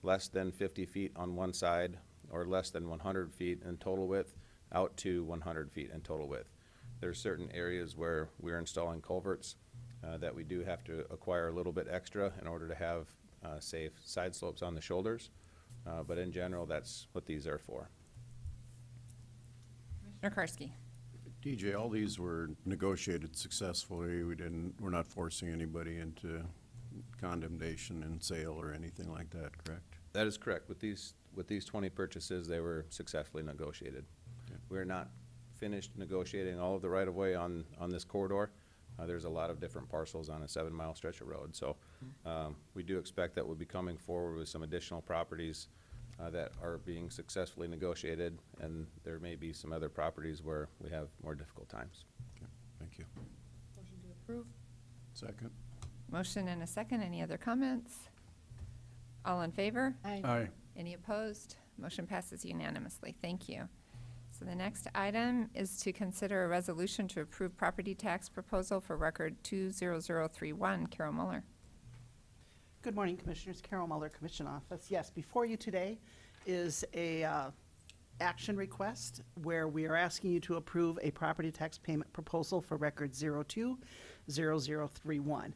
less than 50 feet on one side or less than 100 feet in total width out to 100 feet in total width. There's certain areas where we're installing culverts that we do have to acquire a little bit extra in order to have safe side slopes on the shoulders. But in general, that's what these are for. Commissioner Karski. DJ, all these were negotiated successfully. We're not forcing anybody into condemnation and sale or anything like that, correct? That is correct. With these 20 purchases, they were successfully negotiated. Okay. We're not finished negotiating all of the right-of-way on this corridor. There's a lot of different parcels on a 7-mile stretch of road. So we do expect that we'll be coming forward with some additional properties that are being successfully negotiated, and there may be some other properties where we have more difficult times. Okay, thank you. Motion to approve? Second? Motion and a second. Any other comments? All in favor? Aye. Any opposed? Motion passes unanimously. Thank you. So the next item is to consider a resolution to approve property tax proposal for record 20031. Carol Muller. Good morning, Commissioners. Carol Muller, Commission Office. Yes, before you today is a action request where we are asking you to approve a property tax payment proposal for record 020031.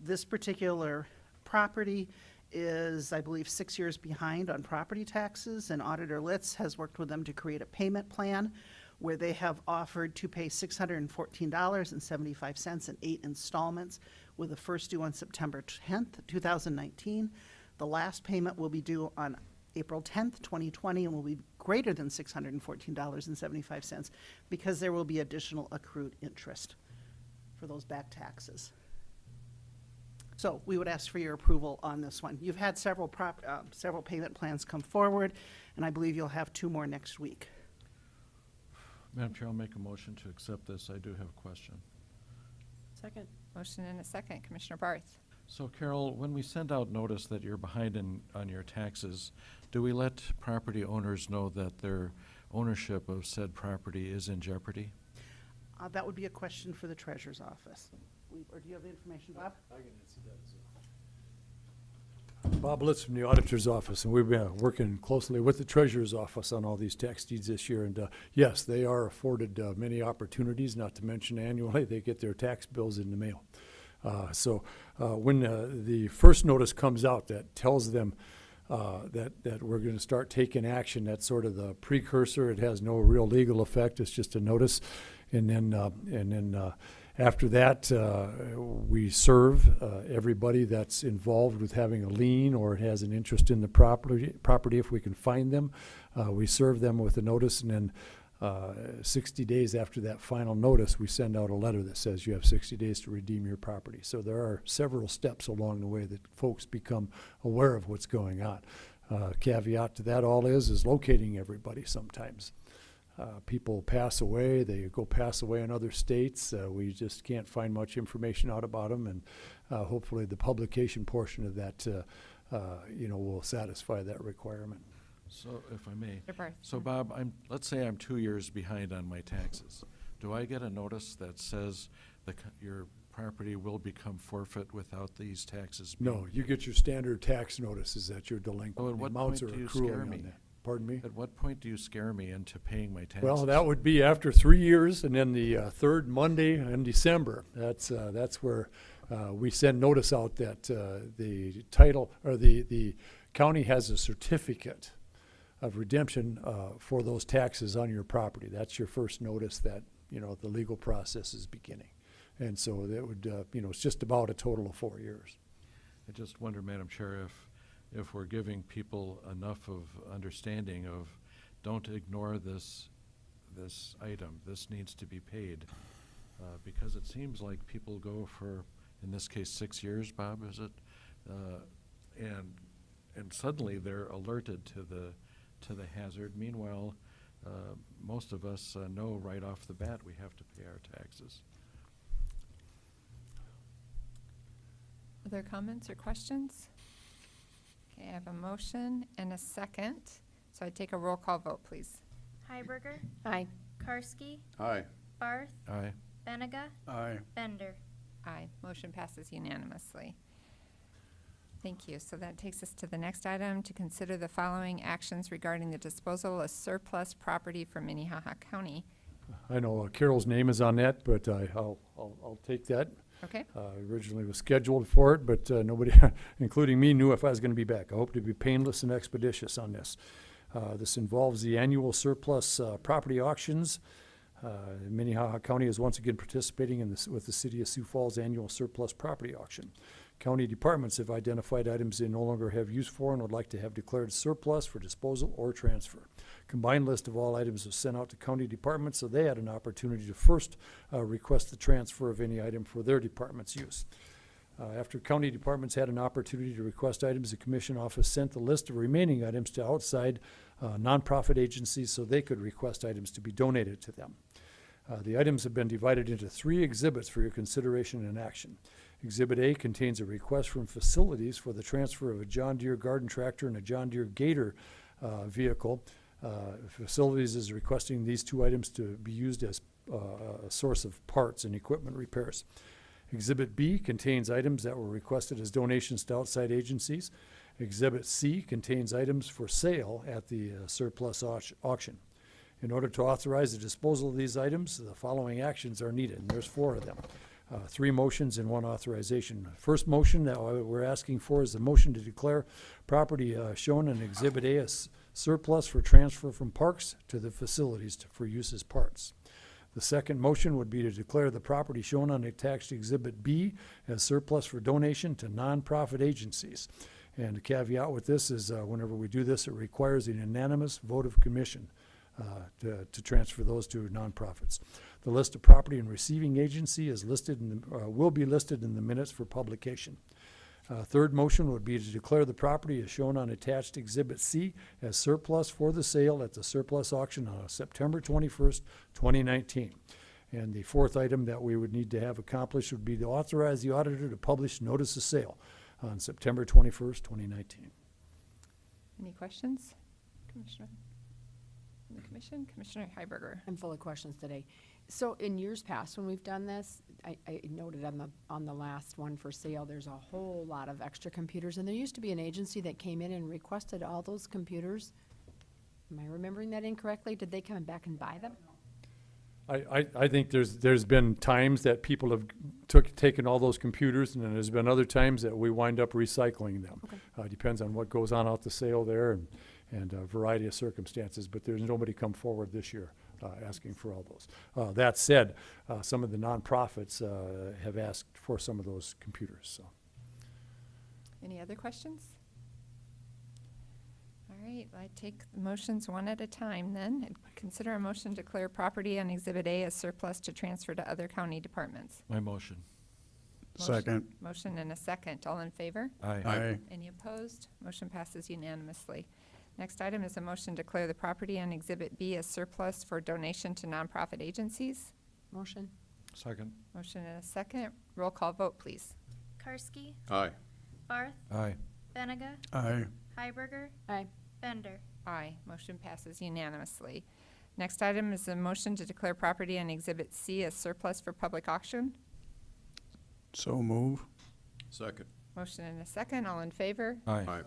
This particular property is, I believe, 6 years behind on property taxes, and Auditor Litz has worked with them to create a payment plan where they have offered to pay $614.75 in 8 installments, with the first due on September 10th, 2019. The last payment will be due on April 10th, 2020, and will be greater than $614.75 because there will be additional accrued interest for those back taxes. So we would ask for your approval on this one. You've had several payment plans come forward, and I believe you'll have 2 more next week. Madam Chair, I'll make a motion to accept this. I do have a question. Second. Motion and a second. Commissioner Barth. So Carol, when we send out notice that you're behind on your taxes, do we let property owners know that their ownership of said property is in jeopardy? That would be a question for the Treasurer's Office. Or do you have the information, Bob? I can answer that as well. Bob Litz from the Auditor's Office, and we've been working closely with the Treasurer's Office on all these tax deeds this year. And yes, they are afforded many opportunities, not to mention annually they get their tax bills in the mail. So when the first notice comes out that tells them that we're going to start taking action, that's sort of the precursor. It has no real legal effect. It's just a notice. And then after that, we serve everybody that's involved with having a lien or has an interest in the property if we can find them. We serve them with a notice, and then 60 days after that final notice, we send out a letter that says you have 60 days to redeem your property. So there are several steps along the way that folks become aware of what's going on. Caveat to that all is locating everybody sometimes. People pass away, they go pass away in other states. We just can't find much information out about them, and hopefully the publication portion of that will satisfy that requirement. So if I may, Mr. Barth. so Bob, let's say I'm 2 years behind on my taxes. Do I get a notice that says your property will become forfeit without these taxes? No, you get your standard tax notices that you're delinquent. Oh, at The what amounts point are do you accruing scare on me? that. Pardon me? At what point do you scare me into paying my taxes? Well, that would be after 3 years, and then the third Monday in December. That's where we send notice out that the title or the county has a certificate of redemption for those taxes on your property. That's your first notice that the legal process is beginning, and so that would it's just about a total of 4 years. I just wonder, Madam Chair, if we're giving people enough of understanding of don't ignore this item, this needs to be paid, because it seems like people go for, in this case, 6 years, Bob, is it? And suddenly they're alerted to the hazard. Meanwhile, most of us know right off the bat we have to pay our taxes. Other comments or questions? Okay, I have a motion and a second. So I take a roll call vote, please. Heiberger, Aye. Karski, Aye. Barth, Aye. Benega, Aye. Bender. Aye. Motion passes unanimously. Thank you. So that takes us to the next item, to consider the following actions regarding the disposal of surplus property for Minnehaha County. I know Carol's name is on that, but I'll take that. Okay. Originally was scheduled for it, but nobody, including me, knew if I was going to be back. I hope to be painless and expeditious on this. This involves the annual surplus property auctions Minnehaha County is once again participating in this with the City of Sioux Falls annual surplus property auction. County departments have identified items they no longer have use for and would like to have declared surplus for disposal or transfer. Combined list of all items was sent out to county departments, so they had an opportunity to first request the transfer of any item for their department's use. After county departments had an opportunity to request items, the commission office sent the list of remaining items to outside nonprofit agencies so they could request items to be donated to them. The items have been divided into 3 exhibits for your consideration and action. Exhibit A contains a request from facilities for the transfer of a John Deere garden tractor and a John Deere Gator vehicle. Facilities is requesting these 2 items to be used as a source of parts and equipment repairs. Exhibit B contains items that were requested as donations to outside agencies. Exhibit C contains items for sale at the surplus auction. In order to authorize the disposal of these items, the following actions are needed, and there's 4 of them. 3 motions and 1 authorization. First motion that we're asking for is the motion to declare property shown in Exhibit A as surplus for transfer from parks to the facilities for use as parts. The second motion would be to declare the property shown on attached Exhibit B as surplus for donation to nonprofit agencies. And the caveat with this is whenever we do this, it requires an unanimous vote of commission to transfer those to nonprofits. The list of property and receiving agency is listed will be listed in the minutes for publication. Third motion would be to declare the property as shown on attached Exhibit C as surplus for the sale at the surplus auction on September 21st, 2019. And the fourth item that we would need to have accomplished would be to authorize the auditor to publish notice of sale on September 21st, 2019. Any questions, Commissioner? From the Commission, Commissioner Heiberger. I'm full of questions today. So in years past, when we've done this, I noted on the last one for sale, there's a whole lot of extra computers, and there used to be an agency that came in and requested all those computers. Am I remembering that incorrectly? Did they come back and buy them? I think there's been times that people have taken all those computers, and then there's been other times that we wind up recycling them. Okay. Depends on what goes on out the sale there and a variety of circumstances, but there's nobody come forward this year asking for all those. That said, some of the nonprofits have asked for some of those computers. So. Any other questions? All right, I take the motions one at a time then. Consider a motion to declare property on Exhibit A as surplus to transfer to other county departments. My motion. Second. Motion and a second. All in favor? Aye. Aye. Any opposed? Motion passes unanimously. Next item is a motion to declare the property on Exhibit B as surplus for donation to nonprofit agencies. Motion. Second. Motion and a second. Roll call vote, please. Karski, Aye. Barth, Aye. Benega, Aye. Heiberger, Aye. Bender. Aye. Motion passes unanimously. Next item is a motion to declare property on Exhibit C as surplus for public auction. So move. Second. Motion and a second. All in favor? Aye. Aye.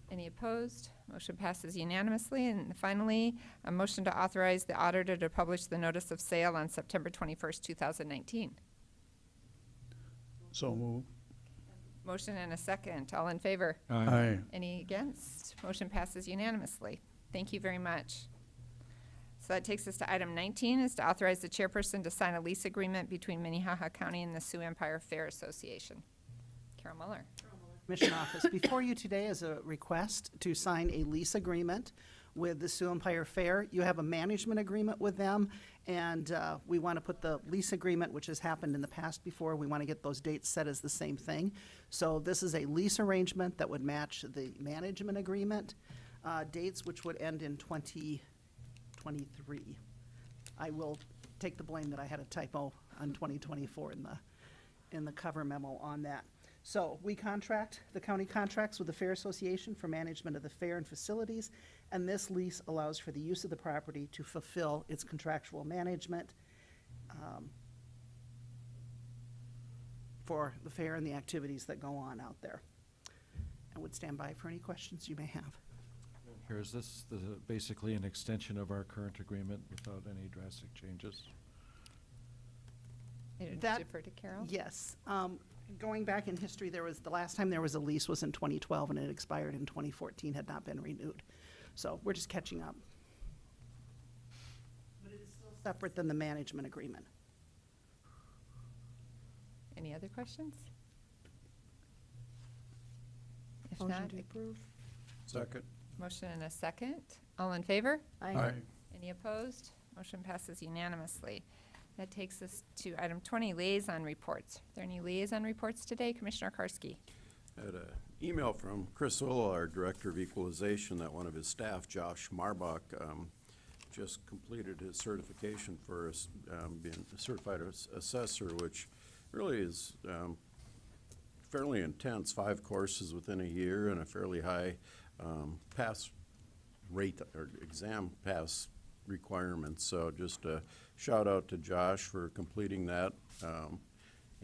Any opposed? Motion passes unanimously. And finally, a motion to authorize the auditor to publish the notice of sale on September 21st, 2019. So move. Motion and a second. All in favor? Aye. Any against? Motion passes unanimously. Thank you very much. So that takes us to item 19, is to authorize the chairperson to sign a lease agreement between Minnehaha County and the Sioux Empire Fair Association. Carol Muller. Commission Office. Before you today is a request to sign a lease agreement with the Sioux Empire Fair. You have a management agreement with them, and we want to put the lease agreement, which has happened in the past before, we want to get those dates set as the same thing. So this is a lease arrangement that would match the management agreement dates, which would end in 2023. I will take the blame that I had a typo on 2024 in the cover memo on that. So we contract, the county contracts with the Fair Association for management of the fair and facilities, and this lease allows for the use of the property to fulfill its contractual management for the fair and the activities that go on out there. I would stand by for any questions you may have. Here, is this basically an extension of our current agreement without any drastic changes? That- Defer to Carol? Yes. Going back in history, the last time there was a lease was in 2012, and it expired in 2014, had not been renewed. So we're just catching up. But it is still separate than the management agreement. Any other questions? If Motion not, to approve. Second. motion and a second. All in favor? Aye. Any opposed? Motion passes unanimously. That takes us to item 20, liaison reports. Are there any liaison reports today? Commissioner Karski. Had an email from Chris Ola, our Director of Equalization, that one of his staff, Josh Marbach, just completed his certification for being a certified assessor, which really is fairly intense, 5 courses within a year and a fairly high pass rate or exam pass requirements. So just a shout out to Josh for completing that.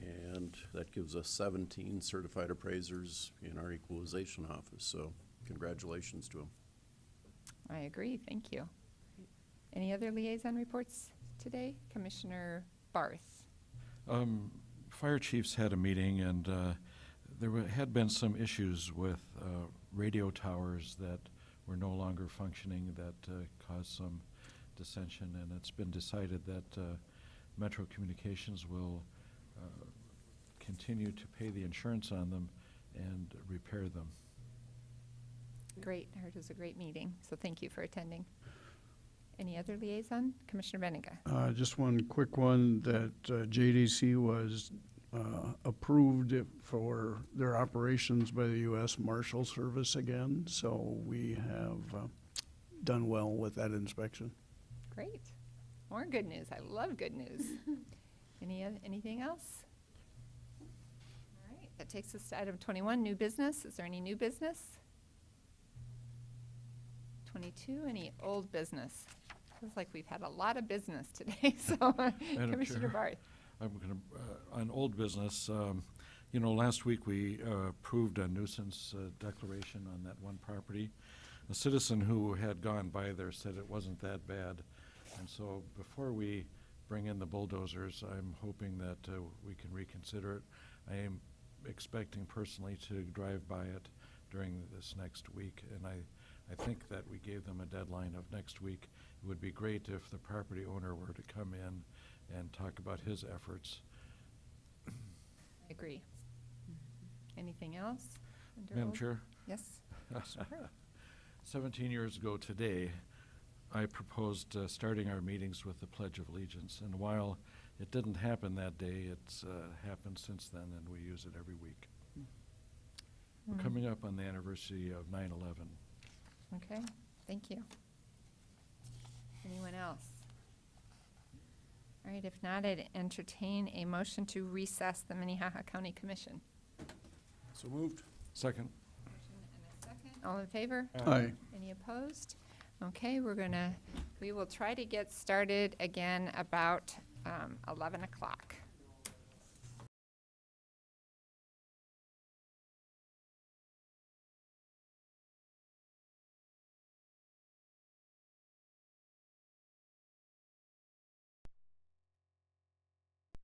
And that gives us 17 certified appraisers in our equalization office. So congratulations to him. I agree, thank you. Any other liaison reports today? Commissioner Barth. Fire chiefs had a meeting, and had been some issues with radio towers that were no longer functioning that caused some dissension, and it's been decided that Metro Communications will continue to pay the insurance on them and repair them. Great, I heard it was a great meeting, so thank you for attending. Any other liaison? Commissioner Benega. Just one quick one, that JDC was approved for their operations by the U.S. Marshal Service again, so we have done well with that inspection. Great. More good news. I love good news. Anything else? All right, that takes us to item 21, new business. Is there any new business? 22, any old business? Feels like we've had a lot of business today, so Commissioner Chair, Barth. I'm going to, on old business, you know, last week we approved a nuisance declaration on that one property. A citizen who had gone by there said it wasn't that bad. And so before we bring in the bulldozers, I'm hoping that we can reconsider it. I am expecting personally to drive by it during this next week, and I think that we gave them a deadline of next week. It would be great if the property owner were to come in and talk about his efforts. I agree. Anything else? under Madam old? Chair? Yes. Sure. 17 years ago today, I proposed starting our meetings with the Pledge of Allegiance, and while it didn't happen that day, it's happened since then, and we use it every week. We're coming up on the anniversary of 9/11. Okay, thank you. Anyone else? All right, if not, I'd entertain a motion to recess the Minnehaha County Commission. So moved. Second. Motion and a second. All in favor? Aye. Any opposed? Okay, we will try to get started again about 11 o'clock.